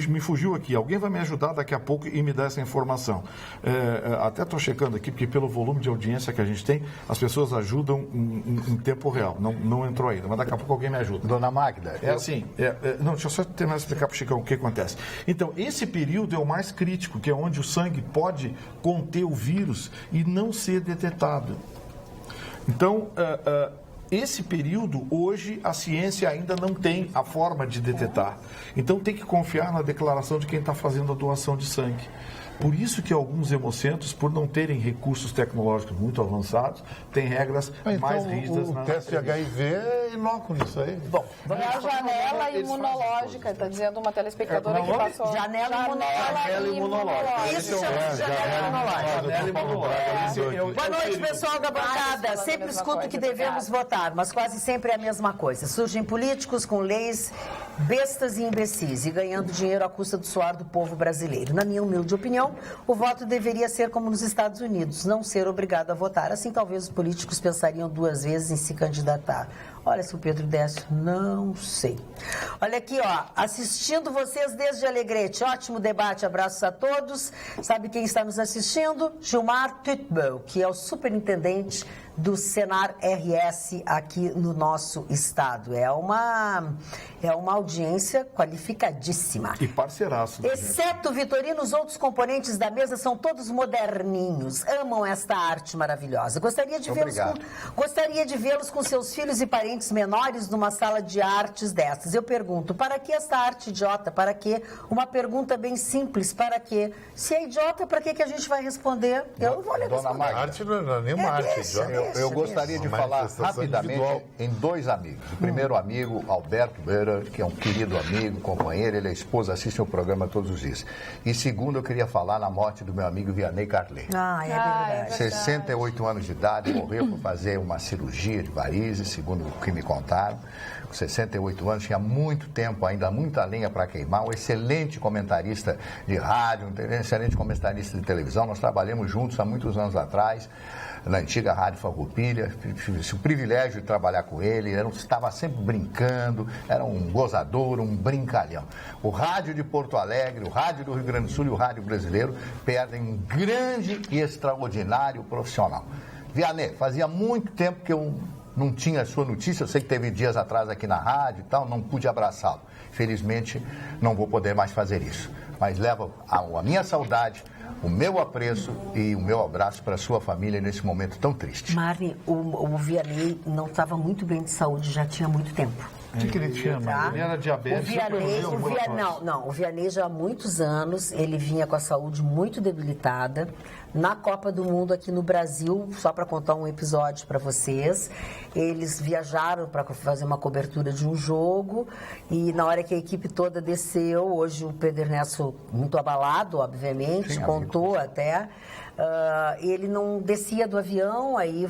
Me fugiu aqui. Alguém vai me ajudar daqui a pouco e me dar essa informação. Até estou checando aqui, porque pelo volume de audiência que a gente tem, as pessoas ajudam em tempo real. Não entrou ainda, mas daqui a pouco alguém me ajuda. Dona Magda. Não, deixa eu só terminar de explicar para o Chicão o que acontece. Então, esse período é o mais crítico, que é onde o sangue pode conter o vírus e não ser detetado. Então, esse período, hoje, a ciência ainda não tem a forma de detetar. Então, tem que confiar na declaração de quem está fazendo a doação de sangue. Por isso que alguns hemocentros, por não terem recursos tecnológicos muito avançados, têm regras mais rígidas. O teste de HIV é inócuo nisso aí. Bom, é a janela imunológica, está dizendo uma telespectadora que passou. Janela imunológica. Isso chama-se janela imunológica. Boa noite, pessoal da bancada. Sempre escuto que devemos votar, mas quase sempre é a mesma coisa. Surgem políticos com leis bestas e imbecis e ganhando dinheiro à custa do suor do povo brasileiro. Na minha humilde opinião, o voto deveria ser como nos Estados Unidos, não ser obrigado a votar. Assim, talvez os políticos pensariam 2 vezes em se candidatar. Olha, se o Pedro Décio, não sei. Olha aqui, ó, assistindo vocês desde Alegrete. Ótimo debate, abraços a todos. Sabe quem está nos assistindo? Gilmar Tutbel, que é o superintendente do Senar RS aqui no nosso estado. É uma audiência qualificadíssima. E parceiraço. Exceto Vitorino, os outros componentes da mesa são todos moderninhos, amam esta arte maravilhosa. Gostaria de vê-los com seus filhos e parentes menores numa sala de artes dessas. Eu pergunto, para que esta arte idiota? Para que? Uma pergunta bem simples, para que? Se é idiota, para que a gente vai responder? Eu não vou responder. Dona Magda, arte não é nenhuma arte idiota. Eu gostaria de falar rapidamente em 2 amigos. O primeiro amigo, Alberto Beira, que é um querido amigo, companheiro, ele é esposa, assiste o programa todos os dias. E segundo, eu queria falar na morte do meu amigo Vianney Carlet. É verdade. 68 anos de idade, morreu por fazer uma cirurgia de varizes, segundo o que me contaram. Com 68 anos, tinha muito tempo ainda, muita lenha para queimar, um excelente comentarista de rádio, um excelente comentarista de televisão. Nós trabalhamos juntos há muitos anos atrás, na antiga Rádio Farroupilha, tive o privilégio de trabalhar com ele, estava sempre brincando, era um gozador, um brincalhão. O rádio de Porto Alegre, o rádio do Rio Grande do Sul e o rádio brasileiro perdem um grande e extraordinário profissional. Vianney, fazia muito tempo que eu não tinha a sua notícia, eu sei que teve dias atrás aqui na rádio e tal, não pude abraçá-lo. Felizmente, não vou poder mais fazer isso. Mas levo a minha saudade, o meu apreço e o meu abraço para a sua família nesse momento tão triste. Marne, o Vianney não estava muito bem de saúde, já tinha muito tempo. O que ele tinha, mano? Ele era diabético. O Vianney já há muitos anos, ele vinha com a saúde muito debilitada. Na Copa do Mundo aqui no Brasil, só para contar um episódio para vocês, eles viajaram para fazer uma cobertura de um jogo e na hora que a equipe toda desceu, hoje o Pedro Ernesto, muito abalado, obviamente, sim, contou até, ele não descia do avião, aí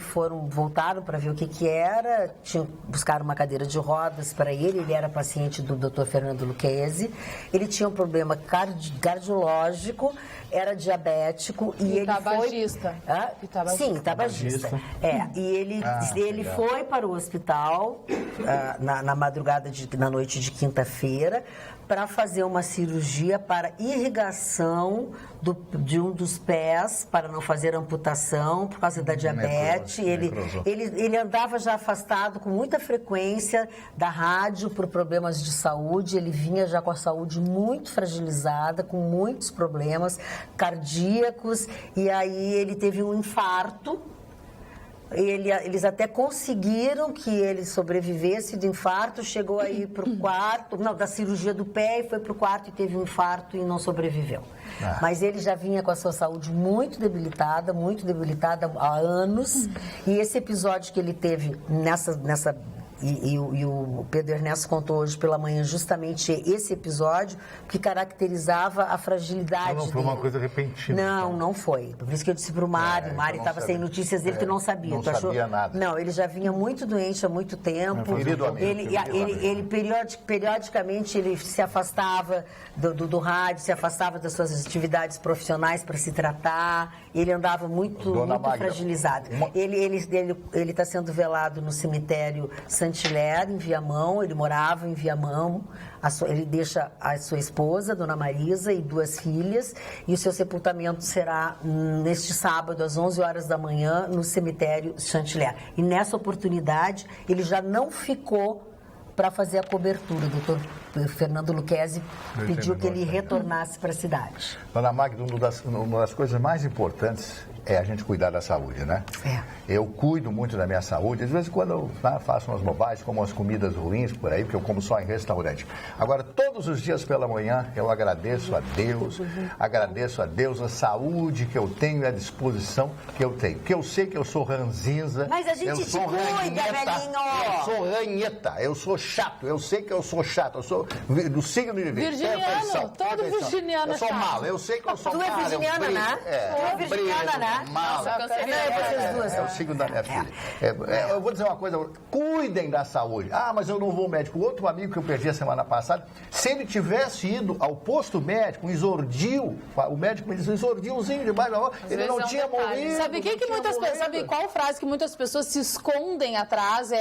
voltaram para ver o que era, buscaram uma cadeira de rodas para ele era paciente do Dr. Fernando Lucchesi, ele tinha um problema cardiológico, era diabético e Tabagista. Sim, tabagista. E ele foi para o hospital na madrugada, na noite de quinta-feira, para fazer uma cirurgia para irrigação de um dos pés, para não fazer amputação por causa da diabetes. Ele andava já afastado com muita frequência da rádio por problemas de saúde. Ele vinha já com a saúde muito fragilizada, com muitos problemas cardíacos. E aí ele teve um infarto. Eles até conseguiram que ele sobrevivesse do infarto, chegou aí para o quarto, da cirurgia do pé, e foi para o quarto e teve um infarto e não sobreviveu. Mas ele já vinha com a sua saúde muito debilitada há anos, e esse episódio que ele teve E o Pedro Ernesto contou hoje pela manhã justamente esse episódio que caracterizava a fragilidade dele. Não foi uma coisa repentina. Não foi. Por isso que eu disse para o Mário. O Mário estava sem notícias dele, tu não sabia. Não sabia nada. Não, ele já vinha muito doente há muito tempo. Ele periodicamente ele se afastava do rádio, se afastava das suas atividades profissionais para se tratar. Ele andava muito fragilizado. Ele está sendo velado no cemitério Saint-Hilaire, em Viamão. Ele morava em Viamão. Ele deixa a sua esposa, Dona Marisa, e 2 filhas, e o seu sepultamento será neste sábado, às 11 horas da manhã, no cemitério Saint-Hilaire. E nessa oportunidade, ele já não ficou para fazer a cobertura. O doutor Fernando Lucchesi pediu que ele retornasse para a cidade. Dona Magda, uma das coisas mais importantes é a gente cuidar da saúde, né? Eu cuido muito da minha saúde. Às vezes, quando eu faço umas bobagens, como umas comidas ruins por aí, porque eu como só em restaurante. Agora, todos os dias pela manhã, eu agradeço a Deus a saúde que eu tenho e a disposição que eu tenho. Porque eu sei que eu sou ranzinza. Mas a gente te cuida, velhinho! Eu sou ranheta, eu sou chato, eu sei que eu sou chato, eu sou do signo de virginiano, todo virginiano é chato. Eu sou mal, eu sei que eu sou mal. Tu é virginiana, né? Tu é virginiana, né? É o signo da minha filha. Eu vou dizer uma coisa, cuidem da saúde. Mas eu não vou ao médico. Outro amigo que eu perdi a semana passada, se ele tivesse ido ao posto médico, um Isordil, o médico me disse, um Isordilzinho de baixo, ele não tinha morrido. Sabe qual frase que muitas pessoas se escondem atrás?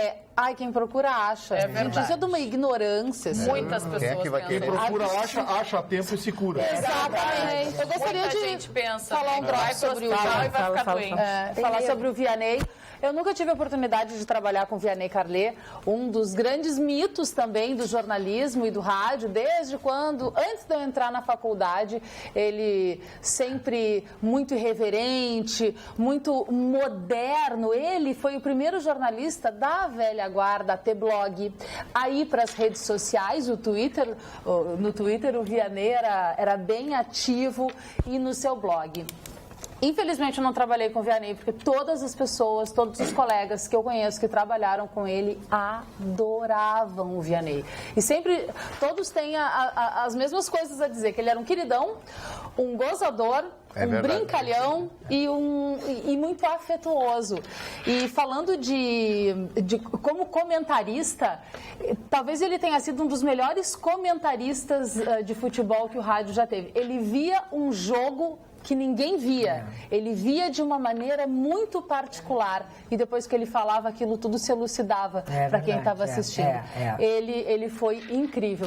Quem procura acha. Gente, isso é de uma ignorância. Muitas pessoas Quem procura acha a tempo e se cura. Exatamente. Eu gostaria de falar um troço sobre sobre o Vianney. Eu nunca tive a oportunidade de trabalhar com o Vianney Carlet, um dos grandes mitos também do jornalismo e do rádio, desde quando, antes de eu entrar na faculdade, ele sempre muito irreverente, muito moderno. Ele foi o primeiro jornalista da velha guarda a ter blog. Aí para as redes sociais, no Twitter o Vianney era bem ativo e no seu blog. Infelizmente, eu não trabalhei com o Vianney, porque todas as pessoas, todos os colegas que eu conheço que trabalharam com ele adoravam o Vianney. E sempre, todos têm as mesmas coisas a dizer, que ele era um queridão, um gozador, brincalhão e muito afetuoso. E falando de como comentarista, talvez ele tenha sido um dos melhores comentaristas de futebol que o rádio já teve. Ele via um jogo que ninguém via. Ele via de uma maneira muito particular e depois que ele falava, aquilo tudo se elucidava para quem estava assistindo. Ele foi incrível.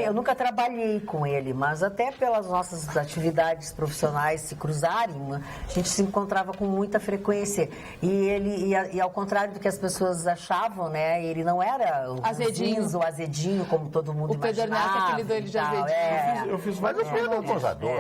Eu nunca trabalhei com ele, mas até pelas nossas atividades profissionais se cruzarem, a gente se encontrava com muita frequência. E ao contrário do que as pessoas achavam, né? Ele não era o azedinho, como todo mundo imaginava. O Pedro Ernesto apelidou ele de azedinho. Eu fiz várias gozador.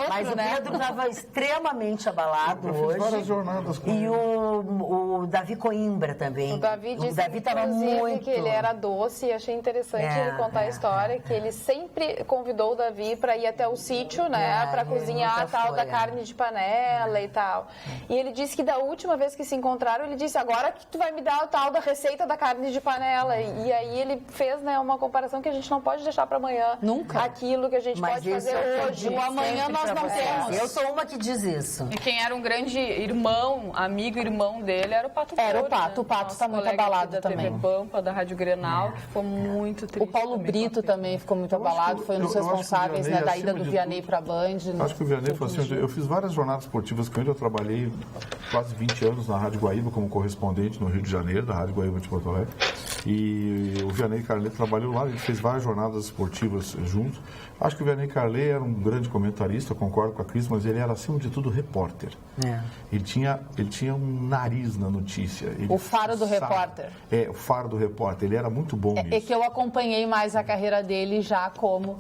Mas o Pedro estava extremamente abalado hoje. Várias jornadas com e o Davi Coimbra também. O Davi disse, inclusive, que ele era doce, e achei interessante ele contar a história, que ele sempre convidou o Davi para ir até o sítio, né, para cozinhar a tal da carne de panela e tal. E ele disse que da última vez que se encontraram, ele disse, agora que tu vai me dar a tal da receita da carne de panela. E aí ele fez, né, uma comparação que a gente não pode deixar para amanhã. Nunca. Aquilo que a gente pode fazer hoje. O amanhã nós não temos. Eu sou uma que diz isso. E quem era um grande irmão, amigo irmão dele, era era o Pato Era o Moura, Pato. né? O Pato Nosso está muito colega aqui abalado da também. TV Pampa, da Rádio Grenal, que ficou muito triste. O Paulo também Brito com a perda. também ficou muito abalado, foi um dos eu acho que o responsáveis, Vianney, da ida acima do de Vianney tudo, para a Band. Acho que o Vianney falou assim, eu fiz várias jornadas esportivas com ele, eu trabalhei quase 20 anos na Rádio Guaíba como correspondente no Rio de Janeiro, da Rádio Guaíba de Porto Alegre. E o Vianney Carlet trabalhou lá, ele fez várias jornadas esportivas juntos. Acho que o Vianney Carlet era um grande comentarista, concordo com a Cris, mas ele era, acima de tudo, repórter. Ele tinha um nariz na notícia. O faro do repórter. O faro do repórter. Ele era muito bom nisso. É que eu acompanhei mais a carreira dele já como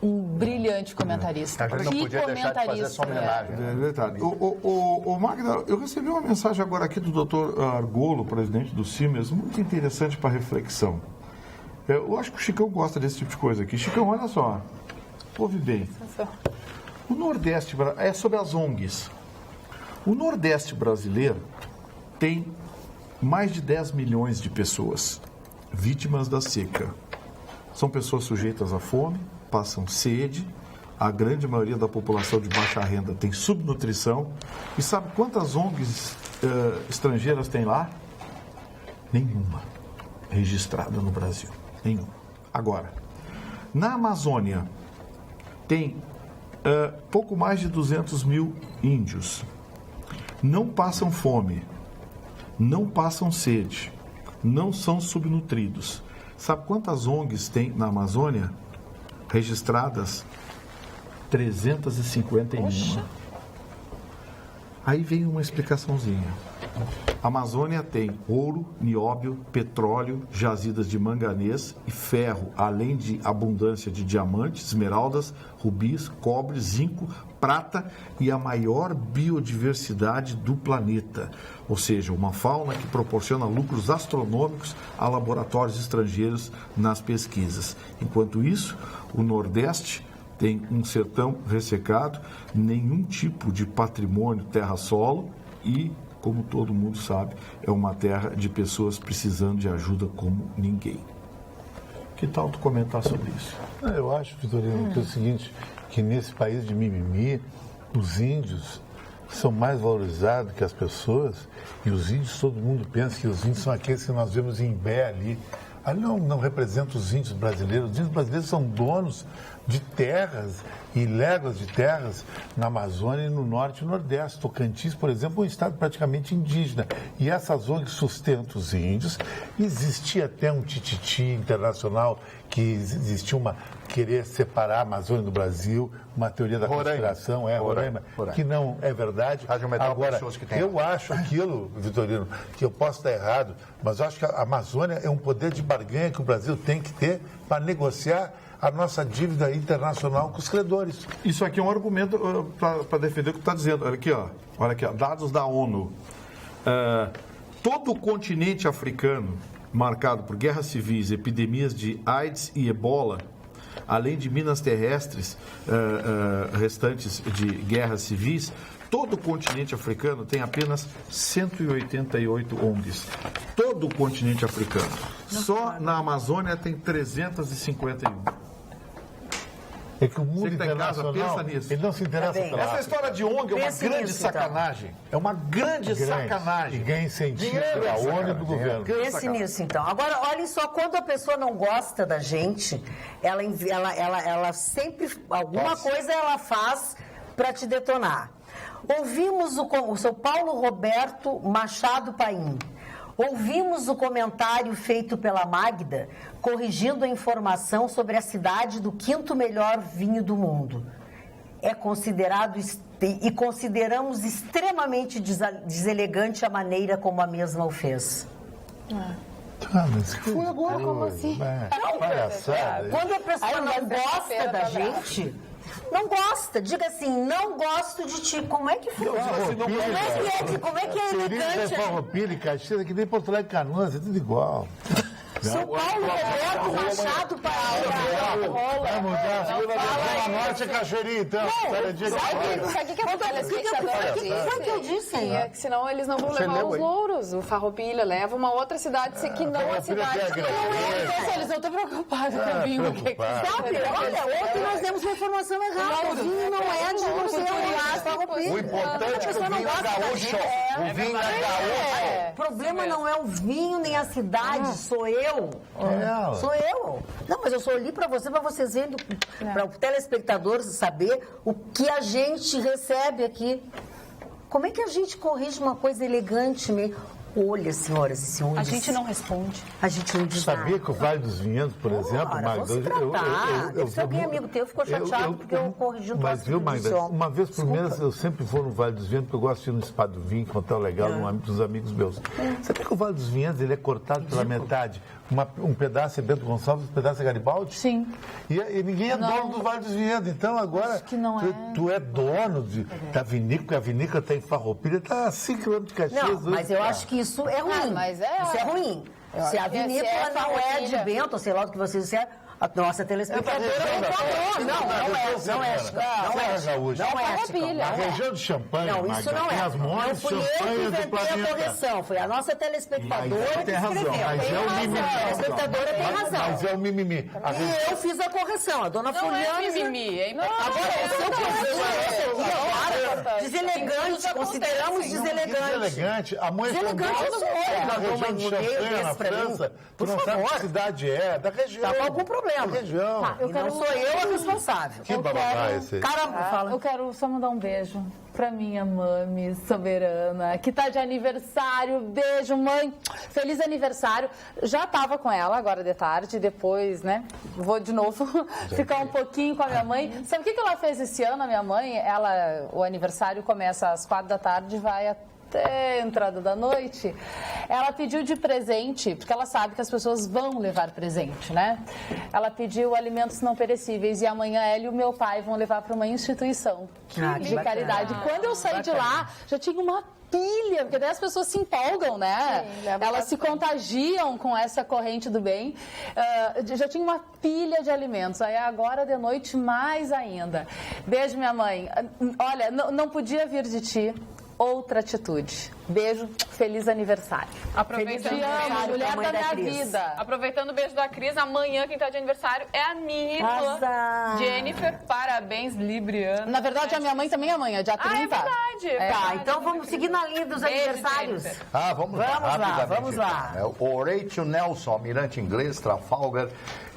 um brilhante comentarista. A gente não podia deixar de fazer essa homenagem. É verdade. Ô, Magda, eu recebi uma mensagem agora aqui do Dr. Argolo, presidente do Siemens, muito interessante para reflexão. Eu acho que o Chicão gosta desse tipo de coisa aqui. Chicão, olha só. Ouve bem. O Nordeste, é sobre as ONGs. O Nordeste brasileiro tem mais de 10 milhões de pessoas vítimas da seca. São pessoas sujeitas à fome, passam sede, a grande maioria da população de baixa renda tem subnutrição. E sabe quantas ONGs estrangeiras tem lá? Nenhuma registrada no Brasil. Nenhuma. Agora, na Amazônia tem pouco mais de 200 mil índios. Não passam fome, não passam sede, não são subnutridos. Sabe quantas ONGs tem na Amazônia? Registradas 351. Poxa. Aí vem uma explicaçãozinha. A Amazônia tem ouro, nióbio, petróleo, jazidas de manganês e ferro, além de abundância de diamantes, esmeraldas, rubis, cobre, zinco, prata e a maior biodiversidade do planeta. Ou seja, uma fauna que proporciona lucros astronômicos a laboratórios estrangeiros nas pesquisas. Enquanto isso, o Nordeste tem um sertão ressecado, nenhum tipo de patrimônio terra-solo e, como todo mundo sabe, é uma terra de pessoas precisando de ajuda como ninguém. Que tal tu comentar sobre isso? Eu acho, Vitorino, que é o seguinte, que nesse país de mimimi, os índios são mais valorizados que as pessoas, e os índios, todo mundo pensa que os índios são aqueles que nós vemos em Bé ali. Ali não representa os índios brasileiros. Os índios brasileiros são donos de terras e léguas de terras na Amazônia e no Norte e no Nordeste. Tocantins, por exemplo, é um estado praticamente indígena. E essas ONGs sustentam os índios. Existia até um tititi internacional que existia querer separar a Amazônia do Brasil, uma teoria da conspiração, Roraima, que não é verdade. Agora, eu acho aquilo, Vitorino, que eu posso estar errado, mas eu acho que a Amazônia é um poder de barganha que o Brasil tem que ter para negociar a nossa dívida internacional com os credores. Isso aqui é um argumento para defender o que tu está dizendo. Olha aqui, ó, dados da ONU. Todo o continente africano, marcado por guerras civis, epidemias de AIDS e ebola, além de minas terrestres restantes de guerras civis, todo o continente africano tem apenas 188 ONGs. Todo o continente africano. Só na Amazônia tem 351. É que o mundo Você que tá em casa, internacional, pensa nisso. ele não se interessa pela Essa história de ONG é uma grande sacanagem. É uma grande sacanagem. E ganha incentivo da ONU e do governo. Pense nisso, então. Agora, olhem só, quando a pessoa não gosta da gente, ela sempre, alguma coisa ela faz para te detonar. Ouvimos o seu Paulo Roberto Machado Paim. Ouvimos o comentário feito pela Magda, corrigindo a informação sobre a cidade do 5º melhor vinho do mundo. É considerado e consideramos extremamente deselegante a maneira como a mesma o fez. Mas foi agora. Como assim? Palhaçada. Quando a pessoa não gosta da gente, não gosta. Diga assim, não gosto de ti. Como é que foi? Como é que é elegante? Farroupilha e Caxias, que nem Porto Alegre, Canoas, é tudo igual. São Paulo, Roberto Machado, Vai mudar a Vila Norte e Cachoeirinha, então. Sabe o que a telespectadora disse? Foi o que eu disse. É que senão eles não vão levar os louros. O Farroupilha leva uma outra cidade que não é cidade. Eles não estão preocupados com o vinho. Olha, ontem nós demos uma informação errada. O vinho não é de não ser um Farroupilha. O importante é que o vinho é gaúcho. O vinho é gaúcho. O problema não é o vinho nem a cidade, sou eu. Sou eu. Não, mas eu sou ali para vocês verem, para o telespectador saber o que a gente recebe aqui. Como é que a gente corrige uma coisa elegante mesmo? Olha, senhoras e senhores. A gente não responde. A gente não diz Sabia nada. que o Vale dos Vinhedos, por exemplo, Magda, se alguém amigo teu ficou chateado porque eu corrigi um Mas viu, Magda, uma vez por Desculpa. mês eu sempre vou no Vale dos Vinhedos, porque eu gosto de ir no Spa do Vinho, que é um hotel legal, dos amigos meus. Sabia que o Vale dos Vinhedos ele é cortado pela metade? Um pedaço é Bento Gonçalves, um pedaço é Garibaldi? Sim. E ninguém é dono do Vale dos Vinhedos. Então agora Acho que não tu é dono da vinícola, porque a vinícola está em Farroupilha, está a 5 km de Caxias. Não, mas eu acho que isso é ruim. mas Isso é ruim. Se a vinícola não é de Bento, ou sei lá o que vocês disseram, a nossa telespectadora não é ética. Não é ética. A região de Champanhe, Não, isso não tem é. as maiores Não fui eu que champanhes do inventei a planeta. correção. Foi a nossa telespectadora que Tem razão, escreveu. mas é o mimimi. A telespectadora tem razão. Mas é o mimimi. E eu fiz a correção. A dona Não Fuliana... é mimimi, é Agora, o seu conselho deselegante, consideramos deselegante. Deselegante. A mãe Deselegante eu sou. na região de Champanhe, na França. Tu não sabe que cidade é, da região. Tá com algum problema. Da região. E não sou eu a responsável. Que bababá é esse? Caramba, fala. Eu quero só mandar um beijo pra minha mami soberana, que tá de aniversário. Beijo, mãe. Feliz aniversário. Já tava com ela agora de tarde, depois, né? Vou de novo ficar um pouquinho com a minha mãe. Sabe o que ela fez esse ano, a minha mãe? O aniversário começa às 4 da tarde e vai até a entrada da noite. Ela pediu de presente, porque ela sabe que as pessoas vão levar presente, né? Ela pediu alimentos não perecíveis e amanhã ela e o meu pai vão levar para uma instituição de caridade. Quando eu saí de lá, já tinha uma pilha, porque daí as pessoas se empolgam, né? Sim, elas se contagiam com essa corrente do bem. Já tinha uma pilha de alimentos, aí agora de noite mais ainda. Beijo, minha mãe. Olha, não podia vir de ti outra atitude. Beijo, feliz aniversário. Aproveitando Te amo, mulher da minha vida. Aproveitando o beijo da Cris, amanhã quem está de aniversário é a minha irmã, Jennifer. Parabéns, Libriana. Na verdade, a minha mãe também é amanhã, dia 30. Ah, é verdade. Tá, então vamos seguir na linha dos Beijo, aniversários. Jennifer. Vamos lá, rapidamente. Vamos lá. É o Horatio Nelson, almirante inglês, Trafalgar.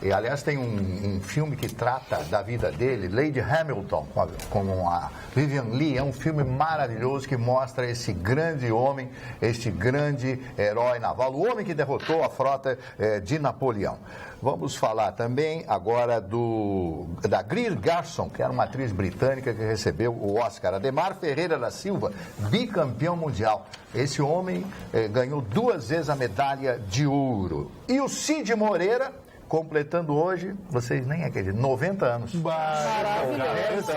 E, aliás, tem um filme que trata da vida dele, Lady Hamilton, com a Vivian Leigh. É um filme maravilhoso que mostra esse grande homem, este grande herói naval, o homem que derrotou a frota de Napoleão. Vamos falar também agora da Greer Garson, que era uma atriz britânica que recebeu o Oscar. Ademar Ferreira da Silva, bicampeão mundial. Esse homem ganhou 2 vezes a medalha de ouro. E o Cid Moreira, completando hoje, vocês nem acreditam, 90 anos. Maravilhoso.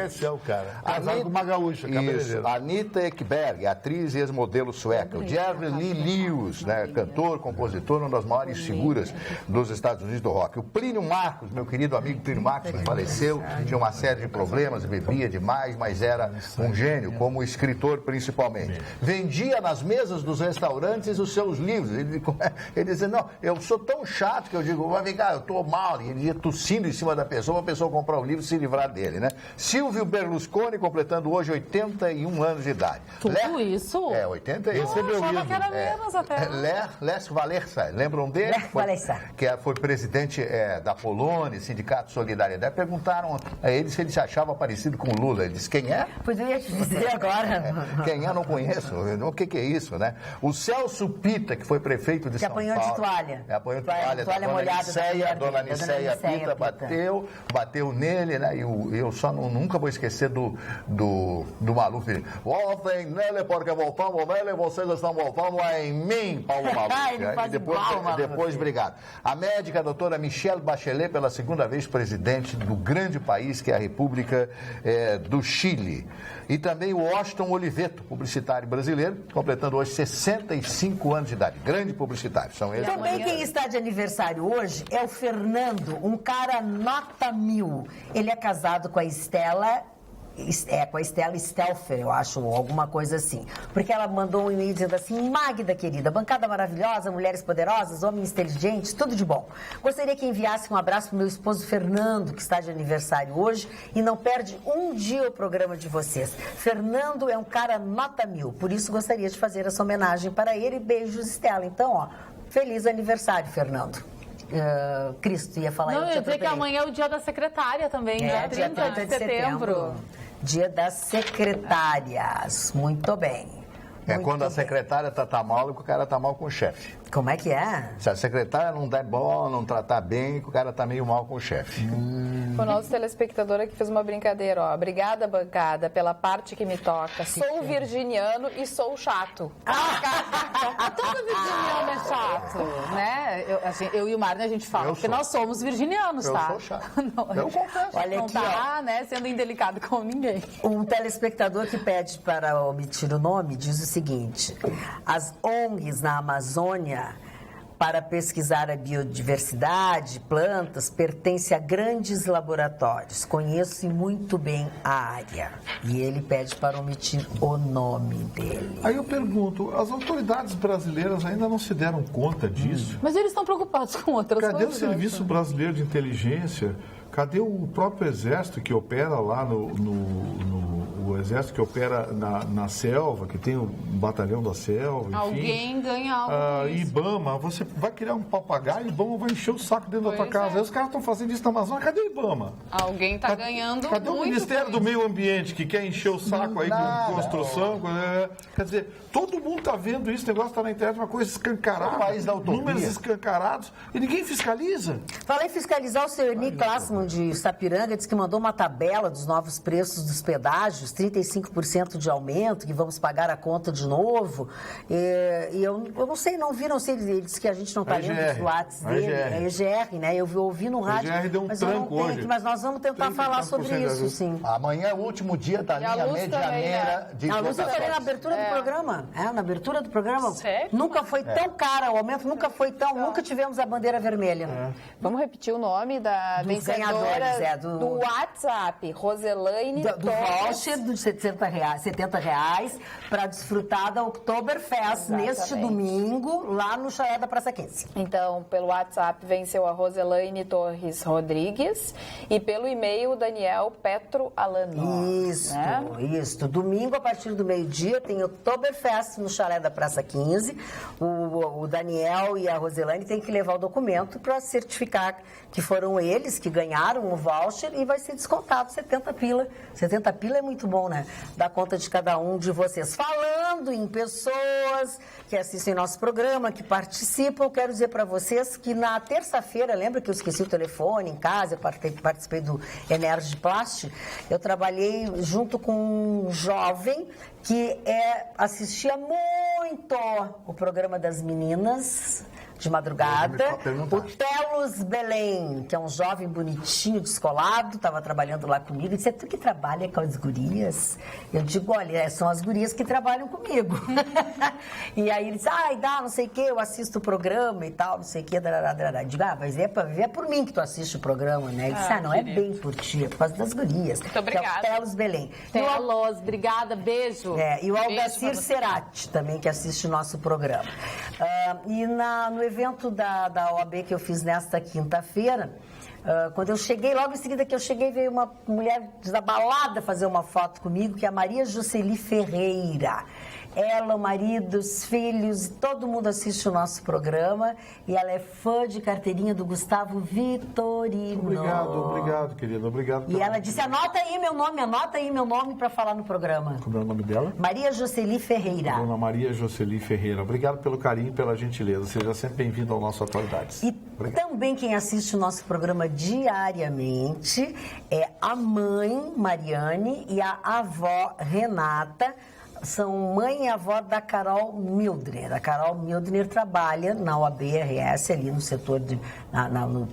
Esse é o cara. Casado com uma gaúcha, Isso, cabeleireira. Anita Ekberg, atriz e ex-modelo sueca. O Jerry Lee Lewis, né, cantor, compositor, uma das maiores figuras dos Estados Unidos do rock. O Plínio Marcos, meu querido amigo Plínio Marcos, que faleceu, tinha uma série de problemas, bebia demais, mas era um gênio, como escritor principalmente. Vendia nas mesas dos restaurantes os seus livros. Ele dizia, não, eu sou tão chato que eu digo, vai vem cá, eu tô mal. E ele ia tossindo em cima da pessoa, a pessoa comprar o livro e se livrar dele, né? Silvio Berlusconi, completando hoje 81 anos de idade. Tudo isso? 81. Eu achava que era menos até. Lech Walesa, lembram dele? Lech Walesa. Foi presidente da Polônia, Sindicato de Solidariedade. Perguntaram a ele se ele se achava parecido com o Lula. Ele disse, quem é? Pois eu ia te dizer agora. Quem é, não conheço. O que é isso, né? O Celso Pita, que foi prefeito de São Paulo. Que apanhou de toalha. Apanhou banho de toalha molhada da Dona Niceia Pita bateu nele, né? E eu só nunca vou esquecer do Maluf. Voltem nele porque voltamos nele, vocês estão voltando em mim, Paulo Maluf. Depois, obrigado. A médica, a doutora Michelle Bachelet, pela segunda vez presidente do grande país que é a República do Chile. E também o Washington Oliveto, publicitário brasileiro, completando hoje 65 anos de idade. Grande publicitário. São eles. Também quem está de aniversário hoje é o Fernando, um cara nota 1000. Ele é casado com a Estela Stelfer, eu acho, ou alguma coisa assim. Porque ela mandou um e-mail dizendo assim: Magda, querida, bancada maravilhosa, mulheres poderosas, homens inteligentes, tudo de bom. Gostaria que enviasse um abraço para o meu esposo Fernando, que está de aniversário hoje e não perde um dia o programa de vocês. Fernando é um cara nota 1000, por isso gostaria de fazer essa homenagem para ele. Beijos, Estela. Então, ó, feliz aniversário, Fernando. Cristo ia falar. Não, eu ia dizer que amanhã é o dia da secretária também, né? 30 de setembro. Dia das secretárias. Muito bem. Quando a secretária tá mal, que o cara tá mal com o chefe. Como é que é? Se a secretária não der bom, não tratar bem, que o cara tá meio mal com o chefe. O nosso telespectador aqui fez uma brincadeira, ó. Obrigada, bancada, pela parte que me toca. Sou virginiano e sou chato. Todo virginiano é chato, né? Eu e o Marne, a gente fala, porque nós somos virginianos, tá? Eu sou chato. Eu confesso. Olha não aqui, tá, né, sendo indelicado com ninguém. Um telespectador que pede para omitir o nome diz o seguinte: as ONGs na Amazônia para pesquisar a biodiversidade, plantas, pertence a grandes laboratórios. Conheço muito bem a área. E ele pede para omitir o nome dele. Aí eu pergunto, as autoridades brasileiras ainda não se deram conta disso? Mas eles estão preocupados com outras coisas. Cadê o Serviço Brasileiro de Inteligência? Cadê o próprio Exército que opera lá o Exército que opera na selva, que tem o batalhão da selva, enfim. Alguém ganha algo IBAMA, você vai criar um papagaio, IBAMA vai encher o saco dentro da tua casa. Aí os caras estão fazendo isso na Amazônia, cadê o IBAMA? Alguém está ganhando Cadê o Ministério do Meio Ambiente, que quer encher o saco aí com construção? Quer dizer, todo mundo está vendo isso, o negócio está na internet, uma coisa escancarada, o país da utopia. Números escancarados, e ninguém fiscaliza. Falei em fiscalizar, o senhor Eni Klassman de Sapiranga disse que mandou uma tabela dos novos preços dos pedágios, 35% de aumento, que vamos pagar a conta de novo. E eu não sei, não vi, não sei, ele disse que a gente não está lendo os WhatsApp dele. É EGR, né? Eu ouvi no rádio. EGR deu um tranco hoje. Aqui, mas nós vamos tentar falar sobre isso, sim. Amanhã é o último dia da linha medianeira de a Lúcia foi na abertura do programa. Na abertura do programa. Sério? Nunca foi tão cara, o aumento nunca foi tão, nunca tivemos a bandeira vermelha. Vamos repetir o nome da vencedora do WhatsApp, Roselaine do voucher de R$70 para desfrutar da Oktoberfest neste domingo, lá no Chalé da Praça 15. Então, pelo WhatsApp venceu a Roselaine Torres Rodrigues e pelo e-mail o Daniel Petro Alano. Isso, né? Isso. Domingo, a partir do meio-dia, tem Oktoberfest no Chalé da Praça 15. O Daniel e a Roselaine têm que levar o documento para certificar que foram eles que ganharam o voucher e vai ser descontado 70 pila. 70 pila é muito bom, né? Dá conta de cada um de vocês. Falando em pessoas que assistem nosso programa, que participam, eu quero dizer para vocês que na terça-feira, lembra que eu esqueci o telefone em casa, eu participei do Energy Plast, eu trabalhei junto com um jovem que assistia muito o programa das meninas de madrugada, o Telos Belém, que é um jovem bonitinho, descolado, estava trabalhando lá comigo, e disse: é tu que trabalha com as gurias? Eu digo: olha, são as gurias que trabalham comigo. E aí ele disse: dá, não sei o que, eu assisto o programa e tal, não sei o que, darará. Eu digo: mas é por mim que tu assiste o programa, né? Ele disse: não é bem por ti, é por causa das gurias. Muito obrigada. Que é o Telos Belém. Telos, obrigada, beijo. E o Aldacir Cerati também, que assiste o nosso programa. E no evento da OAB que eu fiz nesta quinta-feira, quando eu cheguei, logo em seguida que eu cheguei, veio uma mulher desabalada fazer uma foto comigo, que é a Maria Jusceli Ferreira. Ela, o marido, os filhos, todo mundo assiste o nosso programa. E ela é fã de carteirinha do Gustavo Vitorino. Obrigado, querida. Obrigado. E ela disse, anota aí meu nome para falar no programa. Como é o nome dela? Maria Jocely Ferreira. Dona Maria Jocely Ferreira. Obrigado pelo carinho e pela gentileza. Seja sempre bem-vindo ao nosso Atualidades. E também quem assiste o nosso programa diariamente é a mãe Mariane e a avó Renata. São mãe e avó da Carol Mildner. A Carol Mildner trabalha na OAB-RS, ali no setor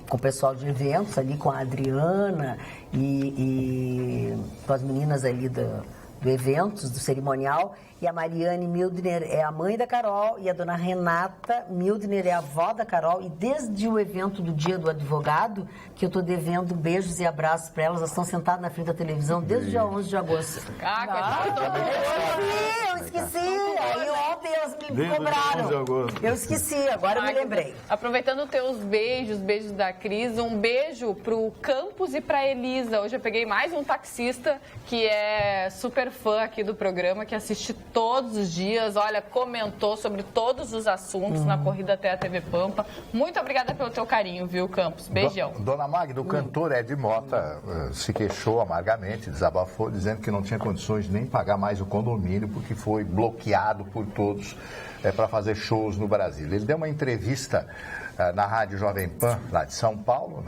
com o pessoal de eventos, ali com a Adriana e com as meninas ali do eventos, do cerimonial. E a Mariane Mildner é a mãe da Carol e a dona Renata Mildner é a avó da Carol. E desde o evento do Dia do Advogado, que eu estou devendo beijos e abraços para elas, elas estão sentadas na frente da televisão desde o dia 11 de agosto. Eu esqueci. Aí ontem elas me cobraram. Eu esqueci, agora eu me lembrei. Aproveitando os teus beijos da Cris, um beijo pro Campos e pra Elisa. Hoje eu peguei mais um taxista que é super fã aqui do programa, que assiste todos os dias, olha, comentou sobre todos os assuntos na corrida até a TV Pampa. Muito obrigada pelo teu carinho, viu, Campos? Beijão. Dona Magda, o cantor Ed Mota se queixou amargamente, desabafou, dizendo que não tinha condições de nem pagar mais o condomínio, porque foi bloqueado por todos para fazer shows no Brasil. Ele deu uma entrevista na Rádio Jovem Pan, lá de São Paulo,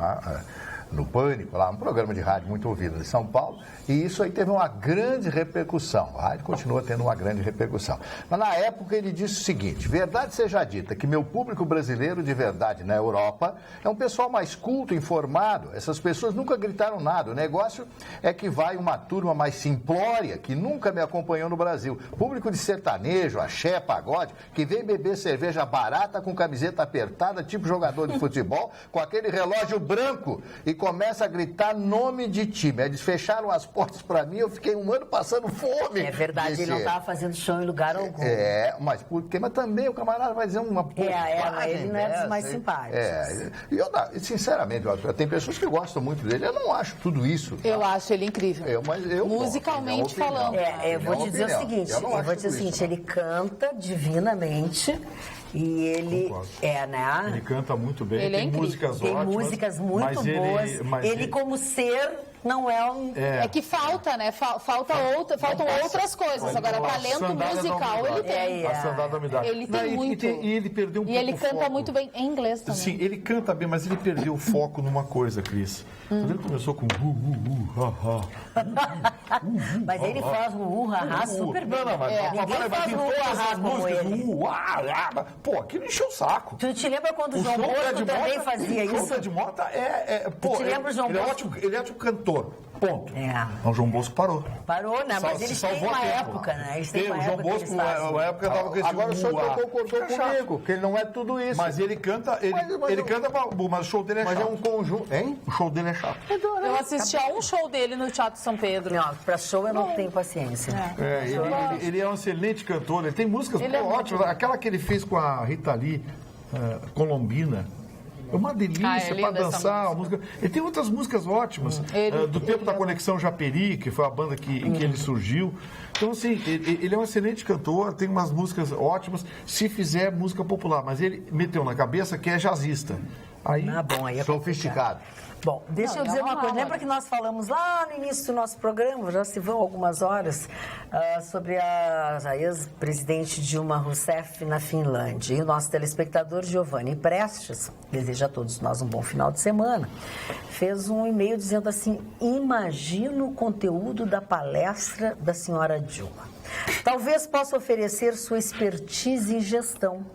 no Pânico, lá, um programa de rádio muito ouvido de São Paulo, e isso aí teve uma grande repercussão. A rádio continua tendo uma grande repercussão. Mas na época ele disse o seguinte: verdade seja dita que meu público brasileiro de verdade na Europa é um pessoal mais culto, informado. Essas pessoas nunca gritaram nada. O negócio é que vai uma turma mais simplória, que nunca me acompanhou no Brasil. Público de sertanejo, axé, pagode, que vem beber cerveja barata com camiseta apertada, tipo jogador de futebol, com aquele relógio branco, e começa a gritar nome de time. Eles fecharam as portas para mim, eu fiquei um ano passando fome. É verdade, ele não estava fazendo show em lugar algum. Mas por quê? Mas também o camarada vai dizer uma mas ele não é dos mais simpáticos. Sinceramente, tem pessoas que gostam muito dele, eu não acho tudo isso. Tá? Eu acho ele incrível. Musicalmente falando. Eu vou te dizer o seguinte, ele canta divinamente. E ele Ele canta muito bem, ele tem músicas ótimas. Tem músicas muito boas. Ele como ser não é um... É que falta, né? Faltam outras coisas. Agora, talento musical ele tem. A sandália me dá. Ele tem muito. E ele perdeu um pouco o foco. E ele canta muito bem em inglês também. Sim, ele canta bem, mas ele perdeu o foco numa coisa, Cris. Quando ele começou com mas ele faz o super bem. Ninguém faz o como ele. Pô, aquilo encheu o saco. Tu te lembra quando o João Bosco também fazia isso? O Ed Mota ele é ótimo cantor. Ponto. O João Bosco parou. Parou, né? Mas eles têm uma época, né? O João Bosco, na época, tava com esse... Agora o senhor concordou comigo, que ele não é tudo isso. Mas ele canta, mas o show dele é chato. Mas é um conjunto, hein? O show dele é chato. Eu assisti a um show dele no Teatro São Pedro. Não, pra show eu não tenho paciência. Ele é um excelente cantor, ele tem músicas ótimas. Aquela que ele fez com a Rita Lee, Colombina. É uma delícia para dançar a música. Ele tem outras músicas ótimas. Do tempo da Conexão Japeri, que foi a banda em que ele surgiu. Então, assim, ele é um excelente cantor, tem umas músicas ótimas, se fizer música popular. Mas ele meteu na cabeça que é jazzista. Aí é sofisticado. Bom, deixa eu dizer uma coisa. Lembra que nós falamos lá no início do nosso programa, já se vão algumas horas, sobre a ex-presidente Dilma Rousseff na Finlândia. E o nosso telespectador Giovanni Prestes, deseja a todos nós um bom final de semana, fez um e-mail dizendo assim: imagina o conteúdo da palestra da senhora Dilma. Talvez possa oferecer sua expertise em gestão,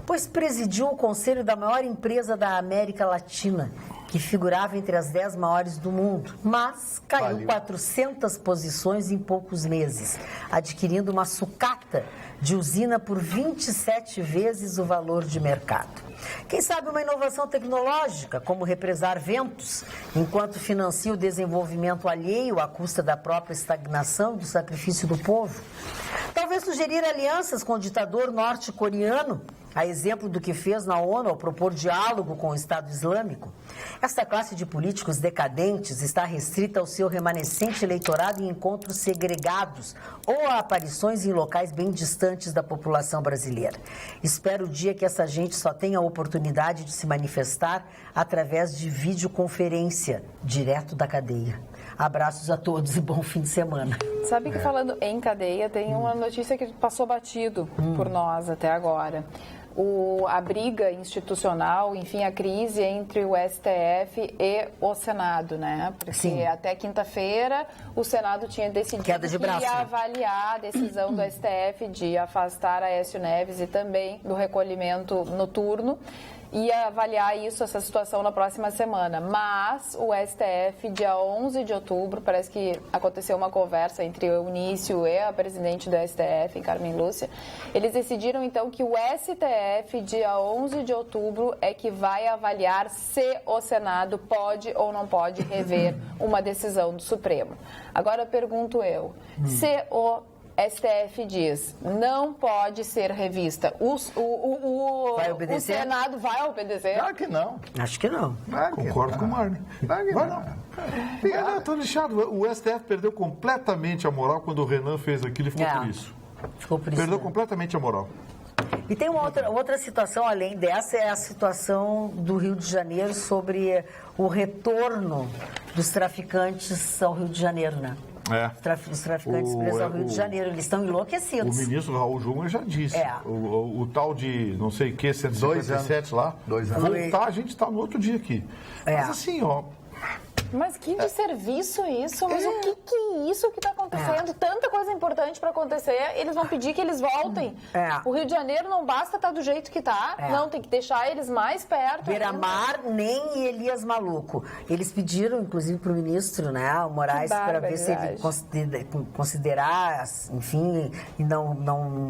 pois presidiu o conselho da maior empresa da América Latina, que figurava entre as 10 maiores do mundo, mas caiu 400 posições em poucos meses, adquirindo uma sucata de usina por 27 vezes o valor de mercado. Quem sabe uma inovação tecnológica, como represar ventos, enquanto financia o desenvolvimento alheio à custa da própria estagnação e do sacrifício do povo. Talvez sugerir alianças com o ditador norte-coreano A exemplo do que fez na ONU ao propor diálogo com o Estado Islâmico, esta classe de políticos decadentes está restrita ao seu remanescente eleitorado em encontros segregados ou a aparições em locais bem distantes da população brasileira. Espero o dia que essa gente só tenha a oportunidade de se manifestar através de videoconferência, direto da cadeia. Abraços a todos e bom fim de semana. Sabe que falando em cadeia, tem uma notícia que passou batido por nós até agora. A briga institucional, enfim, a crise entre o STF e o Senado, né? Porque Sim. até quinta-feira o Senado tinha decidido Queda de braço, que ia né? avaliar a decisão do STF de afastar Aécio Neves e também do recolhimento noturno. Ia avaliar essa situação na próxima semana. Mas o STF, dia 11 de outubro, parece que aconteceu uma conversa entre o Eunício e a presidente do STF, Carmen Lúcia. Eles decidiram, então, que o STF, dia 11 de outubro, é que vai avaliar se o Senado pode ou não pode rever uma decisão do Supremo. Agora, pergunto eu, se o STF diz, não pode ser revista. O Senado vai obedecer? Claro que não. Acho que não. Claro que Concordo com o Marne. Claro que Vai não. não. Eu tô lixado. O STF perdeu completamente a moral quando o Renan fez aquilo e ficou por isso. Ficou por isso. Perdeu completamente a moral. E tem uma outra situação, além dessa, é a situação do Rio de Janeiro sobre o retorno dos traficantes ao Rio de Janeiro, né? Os traficantes presos ao Rio de Janeiro, eles estão enlouquecidos. O ministro Raul Jungmann já disse. O tal de, não sei o que, 157 lá, 2 anos. voltar, a gente está no outro dia aqui. Mas assim, ó... Mas que desserviço isso? Mas o que é isso que está acontecendo? Tanta coisa importante para acontecer, eles vão pedir que eles voltem. O Rio de Janeiro não basta estar do jeito que está, não, tem que deixar eles mais perto. Beira-Mar, nem Elias Maluco. Eles pediram, inclusive, para o ministro, né, o Moraes, para ver se ele considerar, enfim, e não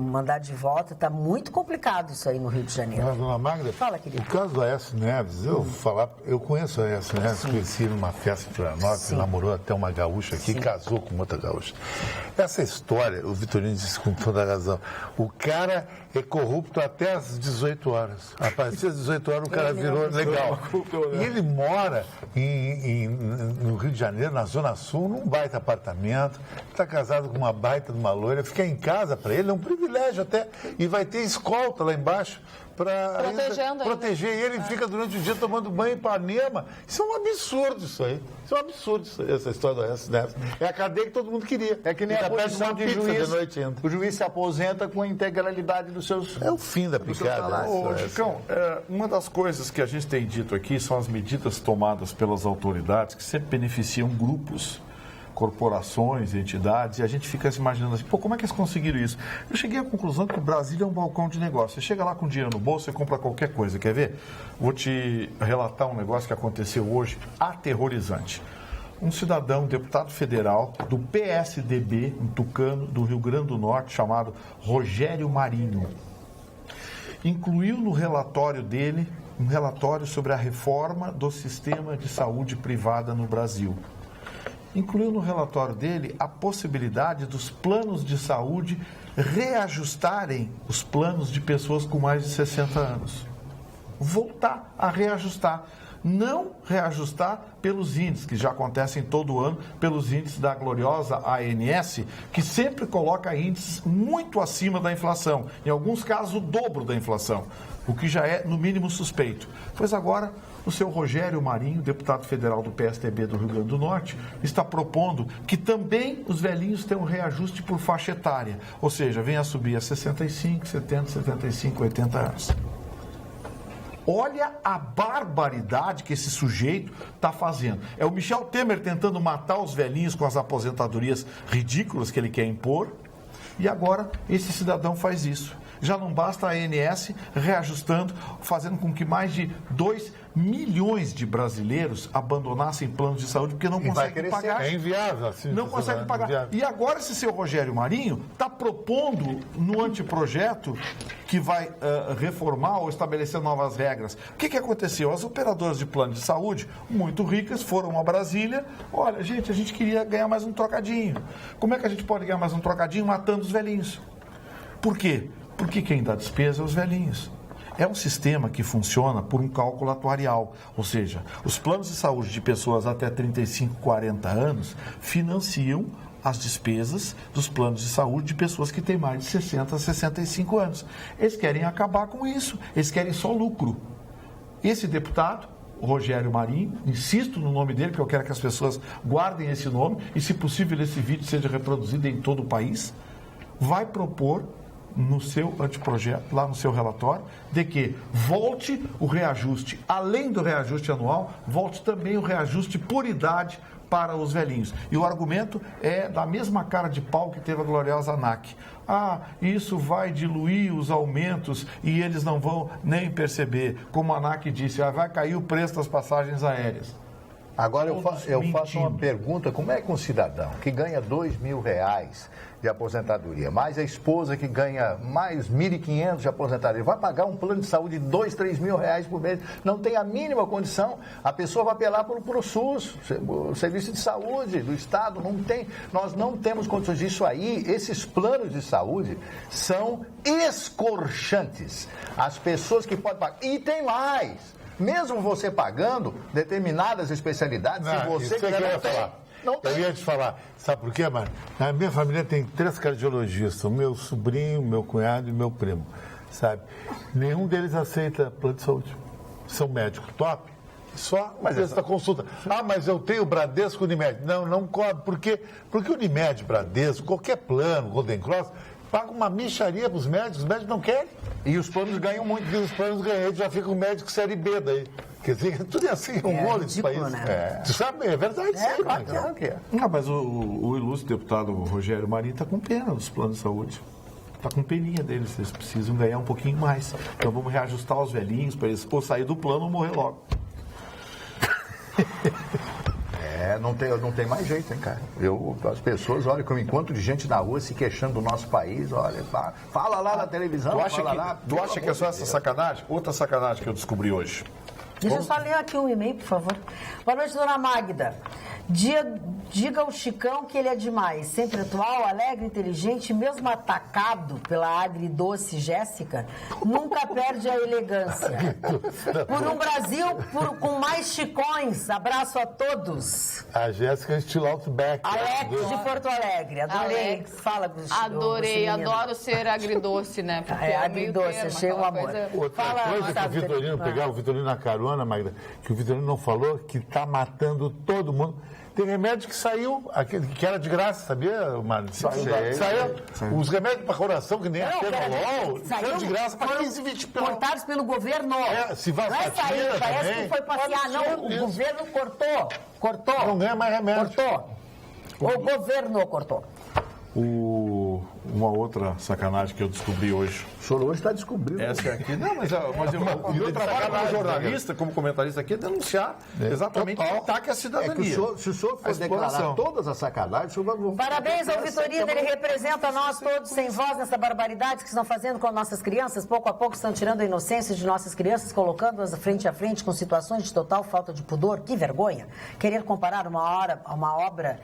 mandar de volta. Está muito complicado isso aí no Rio de Janeiro. Mas, dona Magda, fala, querido. O caso do Aécio Neves, eu conheço o Aécio Neves, conheci numa festa em Florianópolis, namorou até uma gaúcha aqui, casou com outra gaúcha. Essa história, o Vitorino disse com toda a razão, o cara é corrupto até às 18 horas. A partir das 18 horas o cara virou legal. E ele mora no Rio de Janeiro, na Zona Sul, num baita apartamento, está casado com uma baita de uma loira, ficar em casa para ele é um privilégio até, e vai ter escolta lá embaixo para proteger. E ele fica durante o dia tomando banho em Ipanema. Isso é um absurdo isso aí. Isso é um absurdo essa história do Aécio Neves. É a cadeia que todo mundo queria. É que nem a posição de juiz. De noite ainda. O juiz se aposenta com a integralidade dos seus... É o fim da picada. Ô, Chicão, uma das coisas que a gente tem dito aqui são as medidas tomadas pelas autoridades que sempre beneficiam grupos, corporações, entidades, e a gente fica se imaginando assim, como é que eles conseguiram isso? Eu cheguei à conclusão que o Brasil é um balcão de negócio. Você chega lá com dinheiro no bolso, você compra qualquer coisa, quer ver? Vou te relatar um negócio que aconteceu hoje, aterrorizante. Um cidadão, deputado federal do PSDB, em Tucano, do Rio Grande do Norte, chamado Rogério Marinho, incluiu no relatório dele um relatório sobre a reforma do sistema de saúde privada no Brasil. Incluiu no relatório dele a possibilidade dos planos de saúde reajustarem os planos de pessoas com mais de 60 anos. Voltar a reajustar. Não reajustar pelos índices, que já acontecem todo ano, pelos índices da gloriosa ANS, que sempre coloca índices muito acima da inflação. Em alguns casos, o dobro da inflação, o que já é, no mínimo, suspeito. Pois agora, o seu Rogério Marinho, deputado federal do PSDB do Rio Grande do Norte, está propondo que também os velhinhos tenham um reajuste por faixa etária, ou seja, venha a subir a 65, 70, 75, 80 anos. Olha a barbaridade que esse sujeito está fazendo. É o Michel Temer tentando matar os velhinhos com as aposentadorias ridículas que ele quer impor, e agora esse cidadão faz isso. Já não basta a ANS reajustando, fazendo com que mais de 2 milhões de brasileiros abandonassem planos de saúde porque não conseguem pagar. É inviável. Assim, não conseguem pagar. Inviável. E agora esse seu Rogério Marinho está propondo no anteprojeto que vai reformar ou estabelecer novas regras. O que aconteceu? As operadoras de plano de saúde, muito ricas, foram a Brasília. Olha, gente, a gente queria ganhar mais um trocadinho. Como é que a gente pode ganhar mais um trocadinho matando os velhinhos? Por quê? Porque quem dá despesa é os velhinhos. É um sistema que funciona por um cálculo atuarial, ou seja, os planos de saúde de pessoas até 35, 40 anos financiam as despesas dos planos de saúde de pessoas que têm mais de 60, 65 anos. Eles querem acabar com isso, eles querem só lucro. Esse deputado, o Rogério Marinho, insisto no nome dele, porque eu quero que as pessoas guardem esse nome e, se possível, esse vídeo seja reproduzido em todo o país, vai propor no seu anteprojeto, lá no seu relatório, de que volte o reajuste, além do reajuste anual, volte também o reajuste por idade para os velhinhos. E o argumento é da mesma cara de pau que teve a gloriosa ANAC. Isso vai diluir os aumentos e eles não vão nem perceber. Como a ANAC disse, vai cair o preço das passagens aéreas. Agora eu faço uma pergunta, como é que um cidadão que ganha R$2.000 de aposentadoria, mais a esposa que ganha mais 1.500 de aposentadoria, vai pagar um plano de saúde de R$2.000, R$3.000 por mês, não tem a mínima condição, a pessoa vai apelar para o SUS, o Serviço de Saúde do Estado, não tem, nós não temos condições disso aí, esses planos de saúde são escorchantes, as pessoas que podem pagar, e tem mais, mesmo você pagando determinadas especialidades, se você quiser, não tem. Eu ia te falar, sabe por quê, mano? Na minha família tem 3 cardiologistas, o meu sobrinho, meu cunhado e meu primo, sabe? Nenhum deles aceita plano de saúde. São médicos top, só o preço da consulta. Mas eu tenho Bradesco, Unimed. Não cobre. Por quê? Porque Unimed, Bradesco, qualquer plano, Golden Cross, paga uma mixaria para os médicos não querem. E os planos ganham muito. E os planos ganham, já fica o médico série B daí. Quer dizer, tudo é assim, um monte de país. Né? Tu sabe, é verdade, sim. Claro que é. Mas o ilustre deputado Rogério Marinho está com pena dos planos de saúde. Está com peninha deles, eles precisam ganhar um pouquinho mais. Então vamos reajustar os velhinhos para eles ou sair do plano ou morrer logo. Não tem mais jeito, hein, cara. As pessoas, olha, como encontro de gente na rua se queixando do nosso país, olha, fala lá na televisão, Tu acha que é só essa sacanagem? Outra sacanagem que eu descobri hoje. Deixa eu só ler aqui um e-mail, por favor. Boa noite, dona Magda. Diga ao Chicão que ele é demais. Sempre atual, alegre, inteligente, mesmo atacado pela agridoce Jéssica, nunca perde a elegância. Por um Brasil com mais chicões. Abraço a todos. A Jéssica é estilo Outback. Alex de Porto Alegre. Adorei. Alex, Fala, adorei, adoro ser agridoce, né? Porque agridoce, achei um amor. Outra coisa que o Vitorino pegar o Vitorino na carona, Magda, que o Vitorino não falou, que está matando todo mundo. Tem remédio que saiu, que era de graça, sabia, Mário? Saiu. Os remédios para coração, que nem a Tenolol, saiu de graça para 15, 20 pelo. Cortados pelo governo. Se vai não saiu, parece que foi passear. Não, o governo cortou. Não ganha mais remédio. Cortou. O governo cortou. Uma outra sacanagem que eu descobri hoje. O senhor hoje está descobrindo. Essa é aqui. Não, mas eu trabalho como jornalista, como comentarista aqui, é denunciar exatamente o ataque à cidadania. Se o senhor for declarar todas as sacanagens, o senhor vai... Parabéns ao Vitorino, ele representa nós todos sem voz nessa barbaridade que estão fazendo com nossas crianças. Pouco a pouco estão tirando a inocência de nossas crianças, colocando-as frente a frente com situações de total falta de pudor. Que vergonha! Querer comparar uma obra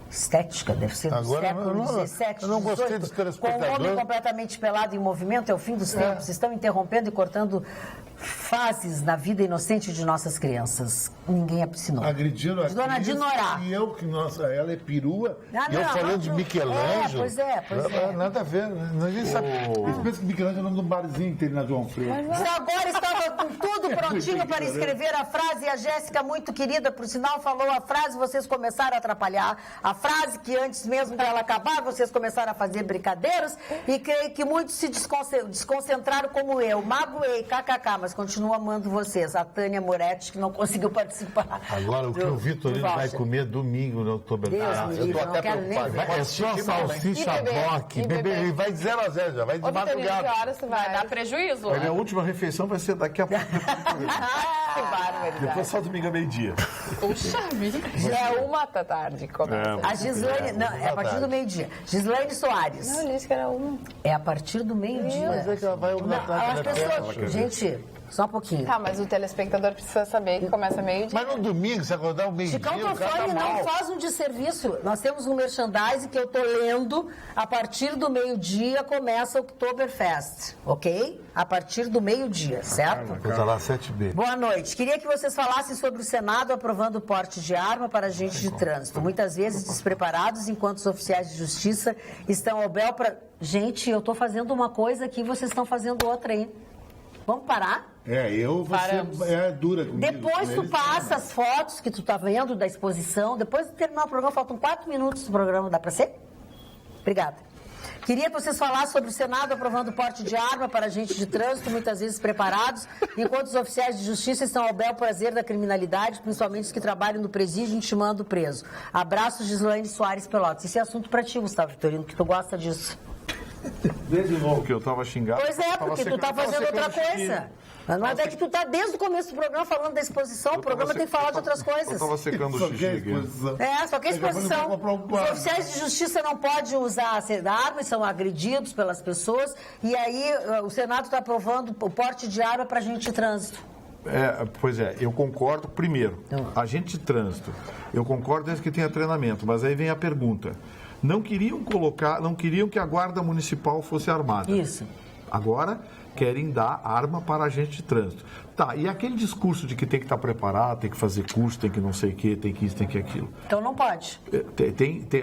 estética, deve ser do século XVII, XVIII, com um homem completamente pelado em movimento, é o fim dos tempos. Estão interrompendo e cortando fases na vida inocente de nossas crianças. Ninguém assinou. Agredindo a Dona Dinorá. E eu, que ela é perua, e eu falando de Michelangelo. Pois é. Nada a ver, ninguém sabe. Eles pensam que Michelangelo é o nome de um barzinho que tem na João Freire. Agora estava com tudo prontinho para escrever a frase, e a Jéssica, muito querida, por sinal, falou a frase, vocês começaram a atrapalhar a frase, que antes mesmo dela acabar, vocês começaram a fazer brincadeiras, e creio que muitos se desconcentraram como eu. Magoei, kkk, mas continuo amando vocês. A Tânia Moretti, que não conseguiu participar. Agora, o que o Vitorino vai comer domingo no Outubro? Eu tô até preocupado. É só salsicha boque. Ele vai de 0 a 0, já vai de madrugada. Que horas você vai dar prejuízo? A minha última refeição vai ser daqui a pouco. Que barbaridade. Depois só domingo a meio-dia. Puxa vida. Já é 1 da tarde. A Gislaine, não, é a partir do meio-dia. Gislaine Soares. Não, eu disse que era 1. É a partir do meio-dia. Mas é que ela vai 1 da tarde. As pessoas, gente, Só um pouquinho. Tá, mas o telespectador precisa saber que começa meio-dia. Mas no domingo, se acordar o meio-dia, Chicão o cara Tofani tá não mal. faz um desserviço. Nós temos um merchandising que eu tô lendo. A partir do meio-dia começa o Oktoberfest, ok? A partir do meio-dia, certo? Coisa lá, 7B. Boa noite. Queria que vocês falassem sobre o Senado aprovando o porte de arma para agentes de trânsito. Muitas vezes despreparados, enquanto os oficiais de justiça estão ao bel para... Gente, eu tô fazendo uma coisa aqui, vocês estão fazendo outra aí. Vamos parar? Você é dura comigo. Depois com tu eles, passa as fotos que tu tá vendo da exposição. Depois de terminar o programa, faltam 4 minutos do programa. Dá para ser? Obrigada. Queria que vocês falassem sobre o Senado aprovando o porte de arma para agentes de trânsito, muitas vezes preparados, enquanto os oficiais de justiça estão ao bel prazer da criminalidade, principalmente os que trabalham no presídio intimando o preso. Abraços, Gislaine Soares Pelotas. Esse é assunto para ti, Gustavo Vitorino, que tu gosta disso. Desde novo que eu tava xingado. Pois é, porque tu tá fazendo outra coisa. Mas é que tu tá desde o começo do programa falando da exposição, o programa tem que falar de outras coisas. Eu tava secando o xixi aqui. Só que a exposição. Os oficiais de justiça não podem usar armas, são agredidos pelas pessoas, e aí o Senado está aprovando o porte de arma para agente de trânsito. Pois é, eu concordo. Primeiro, agente de trânsito, eu concordo desde que tenha treinamento, mas aí vem a pergunta. Não queriam que a guarda municipal fosse armada. Isso. Agora querem dar arma para agente de trânsito. Tá, e aquele discurso de que tem que estar preparado, tem que fazer curso, tem que não sei o quê, tem que isso, tem que aquilo. Então não pode.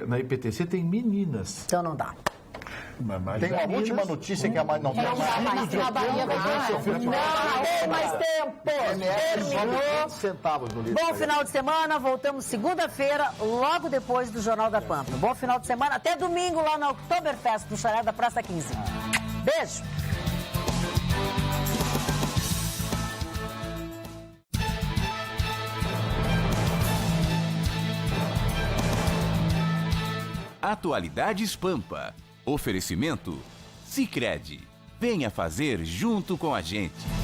Na IPTC tem meninas. Então não dá. Tem uma última notícia que a mais não tem. Na Bahia vai. Não tem mais tempo. Terminou. Centavos no litro. Bom final de semana, voltamos segunda-feira, logo depois do Jornal da Pampa. Bom final de semana, até domingo lá na Oktoberfest, no Chalé da Praça 15. Beijo. Atualidades Pampa. Oferecimento Sicredi. Venha fazer junto com a gente.